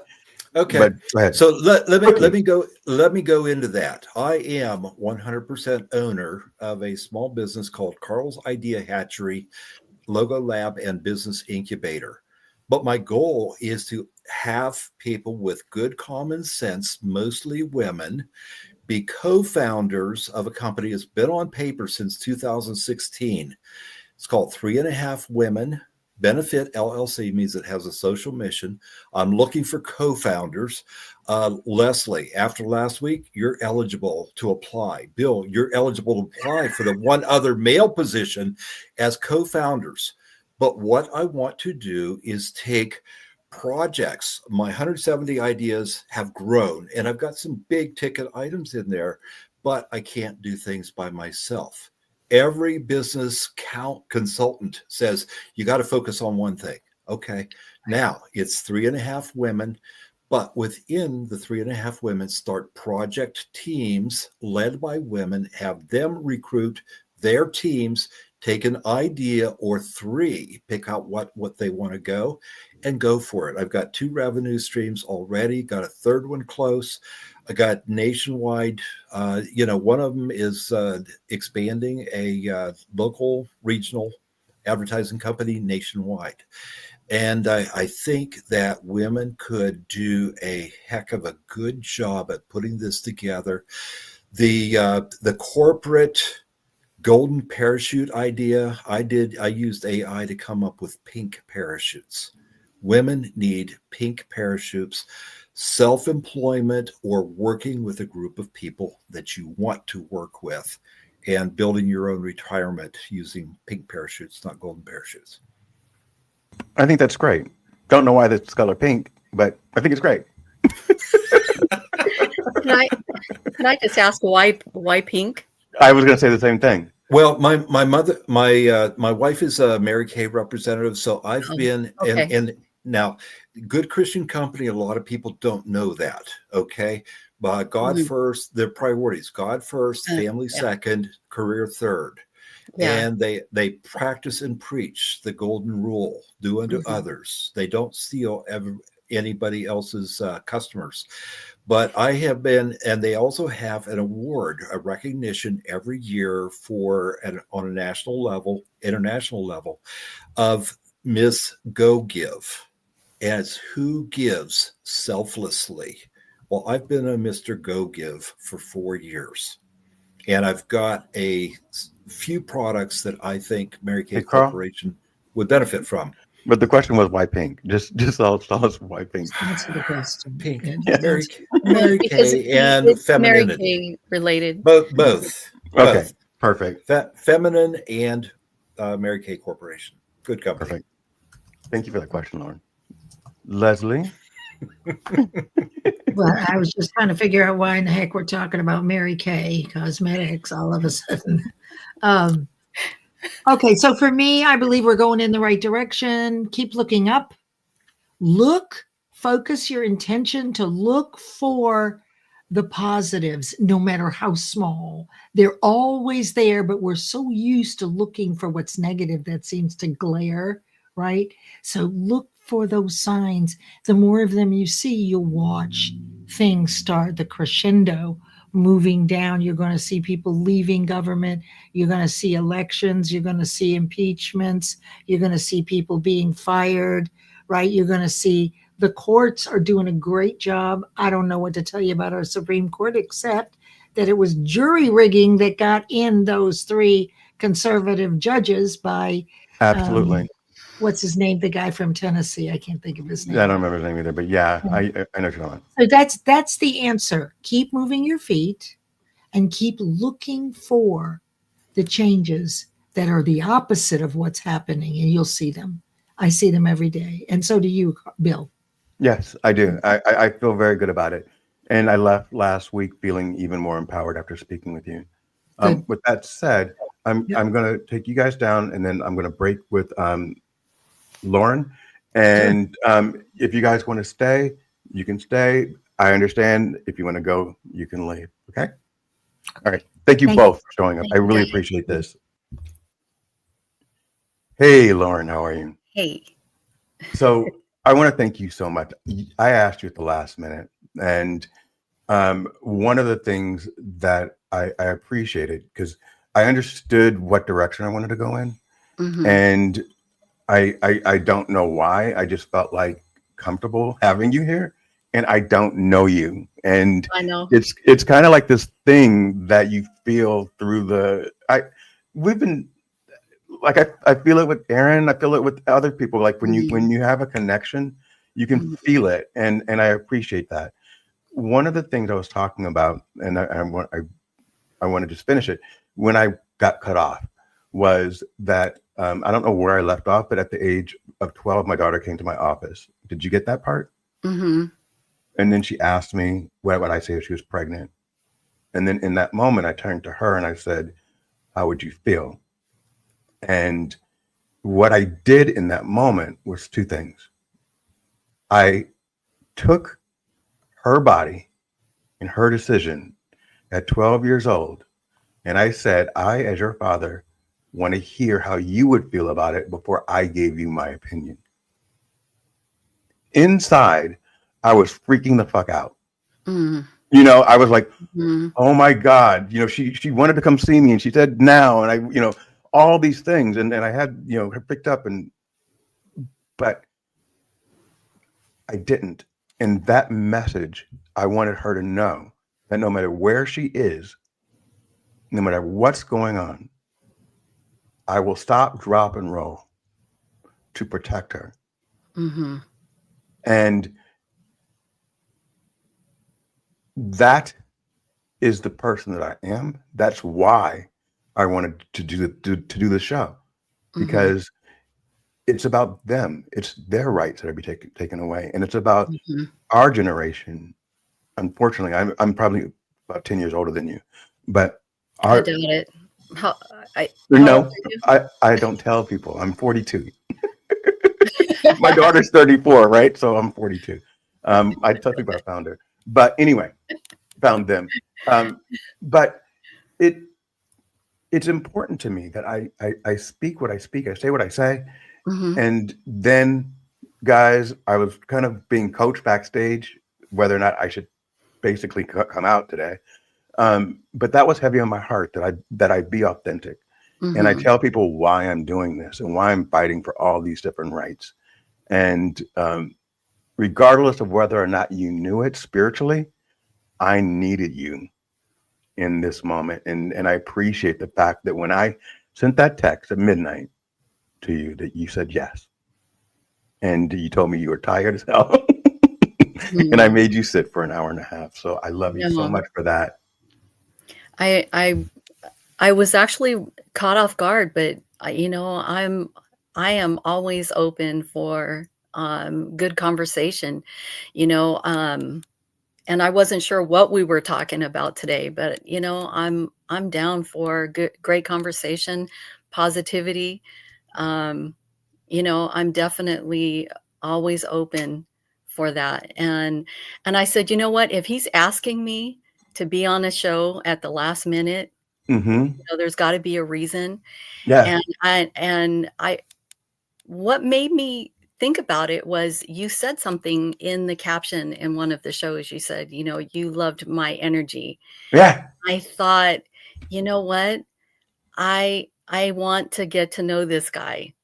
Okay. But go ahead. So let me go into that. I am 100% owner of a small business called Carl's Idea Hatchery, Logo Lab, and Business Incubator. But my goal is to have people with good common sense, mostly women, be co-founders of a company that's been on paper since 2016. It's called 3.5 Women Benefit LLC, means it has a social mission. I'm looking for co-founders. Leslie, after last week, you're eligible to apply. Bill, you're eligible to apply for the one other male position as co-founders. But what I want to do is take projects. My 170 ideas have grown, and I've got some big ticket items in there, but I can't do things by myself. Every business consultant says you got to focus on one thing. Okay. Now it's 3.5 women, but within the 3.5 women, start project teams led by women, have them recruit their teams, take an idea or 3, pick out what they want to go and go for it. I've got 2 revenue streams already, got a 3rd one close. I got nationwide, one of them is expanding a local regional advertising company nationwide. And I think that women could do a heck of a good job at putting this together. The corporate golden parachute idea, I used AI to come up with pink parachutes. Women need pink parachutes. Self-employment or working with a group of people that you want to work with, and building your own retirement using pink parachutes, not golden parachutes. I think that's great. Don't know why that's color pink, but I think it's great. Can I just ask why pink? I was going to say the same thing. Well, my wife is a Mary Kay representative, so I've been okay. and now, Good Christian Company, a lot of people don't know that, okay? But God first, their priorities, God first, family second, career third. Yeah. And they practice and preach the golden rule, do unto others. They don't steal anybody else's customers. But I have been, and they also have an award, a recognition every year on a national level, international level, of Miss Go Give. As who gives selflessly. Well, I've been a Mr. Go Give for 4 years, and I've got a few products that I think Mary Kay Corporation would benefit from. But the question was why pink? Just tell us why pink. Answer the question. Pink. Yeah. Mary Kay and femininity. Mary Kay related. Both. Okay, perfect. Feminine and Mary Kay Corporation. Good company. Perfect. Thank you for that question, Lauren. Leslie? Well, I was just trying to figure out why in the heck we're talking about Mary Kay Cosmetics all of a sudden. Okay, so for me, I believe we're going in the right direction. Keep looking up. Focus your intention to look for the positives, no matter how small. They're always there, but we're so used to looking for what's negative that seems to glare, right? So look for those signs. The more of them you see, you'll watch things start the crescendo moving down. You're going to see people leaving government. You're going to see elections. You're going to see impeachments. You're going to see people being fired, right? You're going to see the courts are doing a great job. I don't know what to tell you about our Supreme Court, except that it was jury rigging that got in those 3 conservative judges by absolutely. What's his name? The guy from Tennessee. I can't think of his name. I don't remember his name either, but yeah, I know what you're talking about. So that's the answer. Keep moving your feet and keep looking for the changes that are the opposite of what's happening, and you'll see them. I see them every day. And so do you, Bill. Yes, I do. I feel very good about it. And I left last week feeling even more empowered after speaking with you. With that said, I'm going to take you guys down, and then I'm going to break with Lauren. And if you guys want to stay, you can stay. I understand. If you want to go, you can leave. Okay. All right. Thank you Thank both for showing up. Thank I you, really guys. appreciate this. Hey, Lauren, how are you? Hey. So I want to thank you so much. I asked you at the last minute, and one of the things that I appreciated, because I understood what direction I wanted to go in, Mm-hmm. and I don't know why. I just felt like comfortable having you here, and I don't know you, and I know. it's kind of like this thing that you feel through the. We've been like I feel it with Aaron. I feel it with other people. Like when you have a connection, you can Mhm. feel it, and I appreciate that. One of the things I was talking about, and I want to just finish it, when I got cut off, was that I don't know where I left off, but at the age of 12, my daughter came to my office. Did you get that part? Mm-hmm. And then she asked me what would I say if she was pregnant. And then in that moment, I turned to her and I said, "How would you feel?" And what I did in that moment was two things. I took her body and her decision at 12 years old, and I said, I, as your father, want to hear how you would feel about it before I gave you my opinion. Inside, I was freaking the fuck out. Mm-hmm. I was like, oh my God, she wanted to come see me and she said now, and all these things. And I had, her picked up but I didn't. And that message, I wanted her to know that no matter where she is, no matter what's going on, I will stop, drop, and roll to protect her. Mm-hmm. And that is the person that I am. That's why I wanted to do the show, Mm-hmm. because it's about them. It's their rights that are taken away, and it's about Mm-hmm. our generation. Unfortunately, I'm probably about 10 years older than you, but I our doubt it. How how old no, are you? I don't tell people. I'm 42. My daughter's 34, right? So I'm 42. I tell people I found her, but anyway, found them. But it it's important to me that I speak what I speak, I say what I say, Mm-hmm. and then, guys, I was kind of being coached backstage whether or not I should basically come out today. But that was heavy on my heart that I be authentic, and I Mm-hmm. tell people why I'm doing this and why I'm fighting for all these different rights. And regardless of whether or not you knew it spiritually, I needed you in this moment. And I appreciate the fact that when I sent that text at midnight to you, that you said yes. And you told me you were tired as hell. And I Mm-hmm. made you sit for an hour and a half. So I love you so No. much for that. I was actually caught off guard, but I am always open for good conversation, you know, and I wasn't sure what we were talking about today, but I'm down for great conversation, positivity. Um, I'm definitely always open for that. And I said, you know what, if he's asking me to be on a show at the last minute, Mm-hmm. there's got to be a reason. Yeah. And I what made me think about it was you said something in the caption in one of the shows. You said, you loved my energy. Yeah. I thought, you know what? I want to get to know this guy.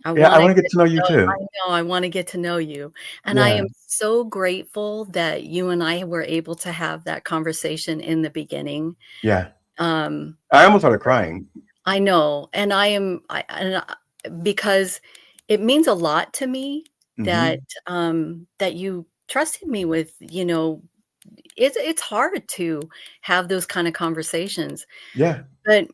I Yeah. I want to want to get get to know you to know, I too. know I want to get to know you. And I Yeah. am so grateful that you and I were able to have that conversation in the beginning. Yeah. Um, I almost started crying. I know, and because it means a lot to me that Mm-hmm. that you trusted me with, it's hard to have those kind of conversations. Yeah. But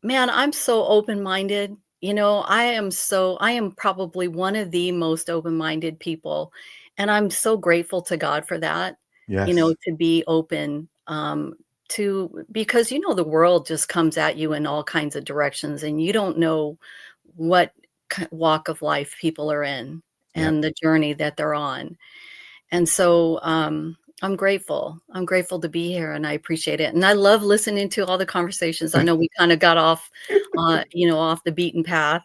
man, I'm so open-minded. I am probably one of the most open-minded people, and I'm so grateful to God for that, Yes. to be open, because the world just comes at you in all kinds of directions, and you don't know what walk of life people are in Yep. and the journey that they're on. And so I'm grateful. I'm grateful to be here, and I appreciate it. And I love listening to all the conversations. I know we kind of got off, off the beaten path.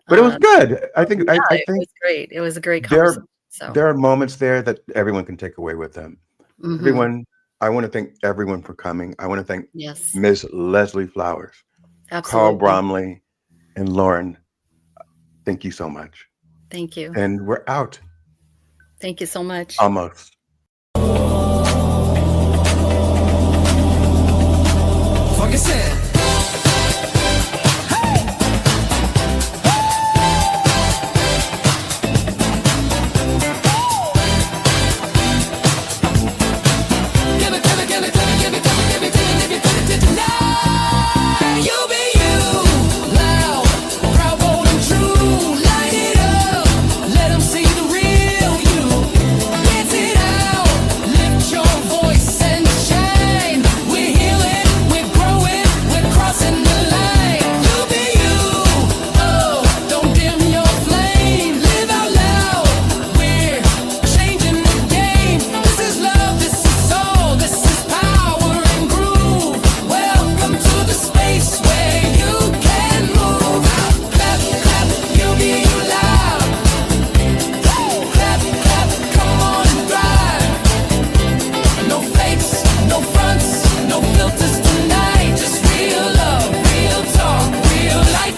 But it was good. I think Yeah, I it think was great. It was a great there conversation. So, there are moments there that everyone can take away with them. mhm. Everyone, I want to thank everyone for coming. I want to thank Yes, Ms. Leslie Flowers, Carl absolutely. Bromley, and Lauren. Thank you so much. Thank you. And we're out Thank you so much. almost. Funk is in.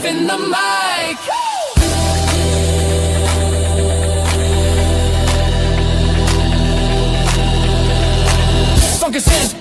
In the mic. Funk is in.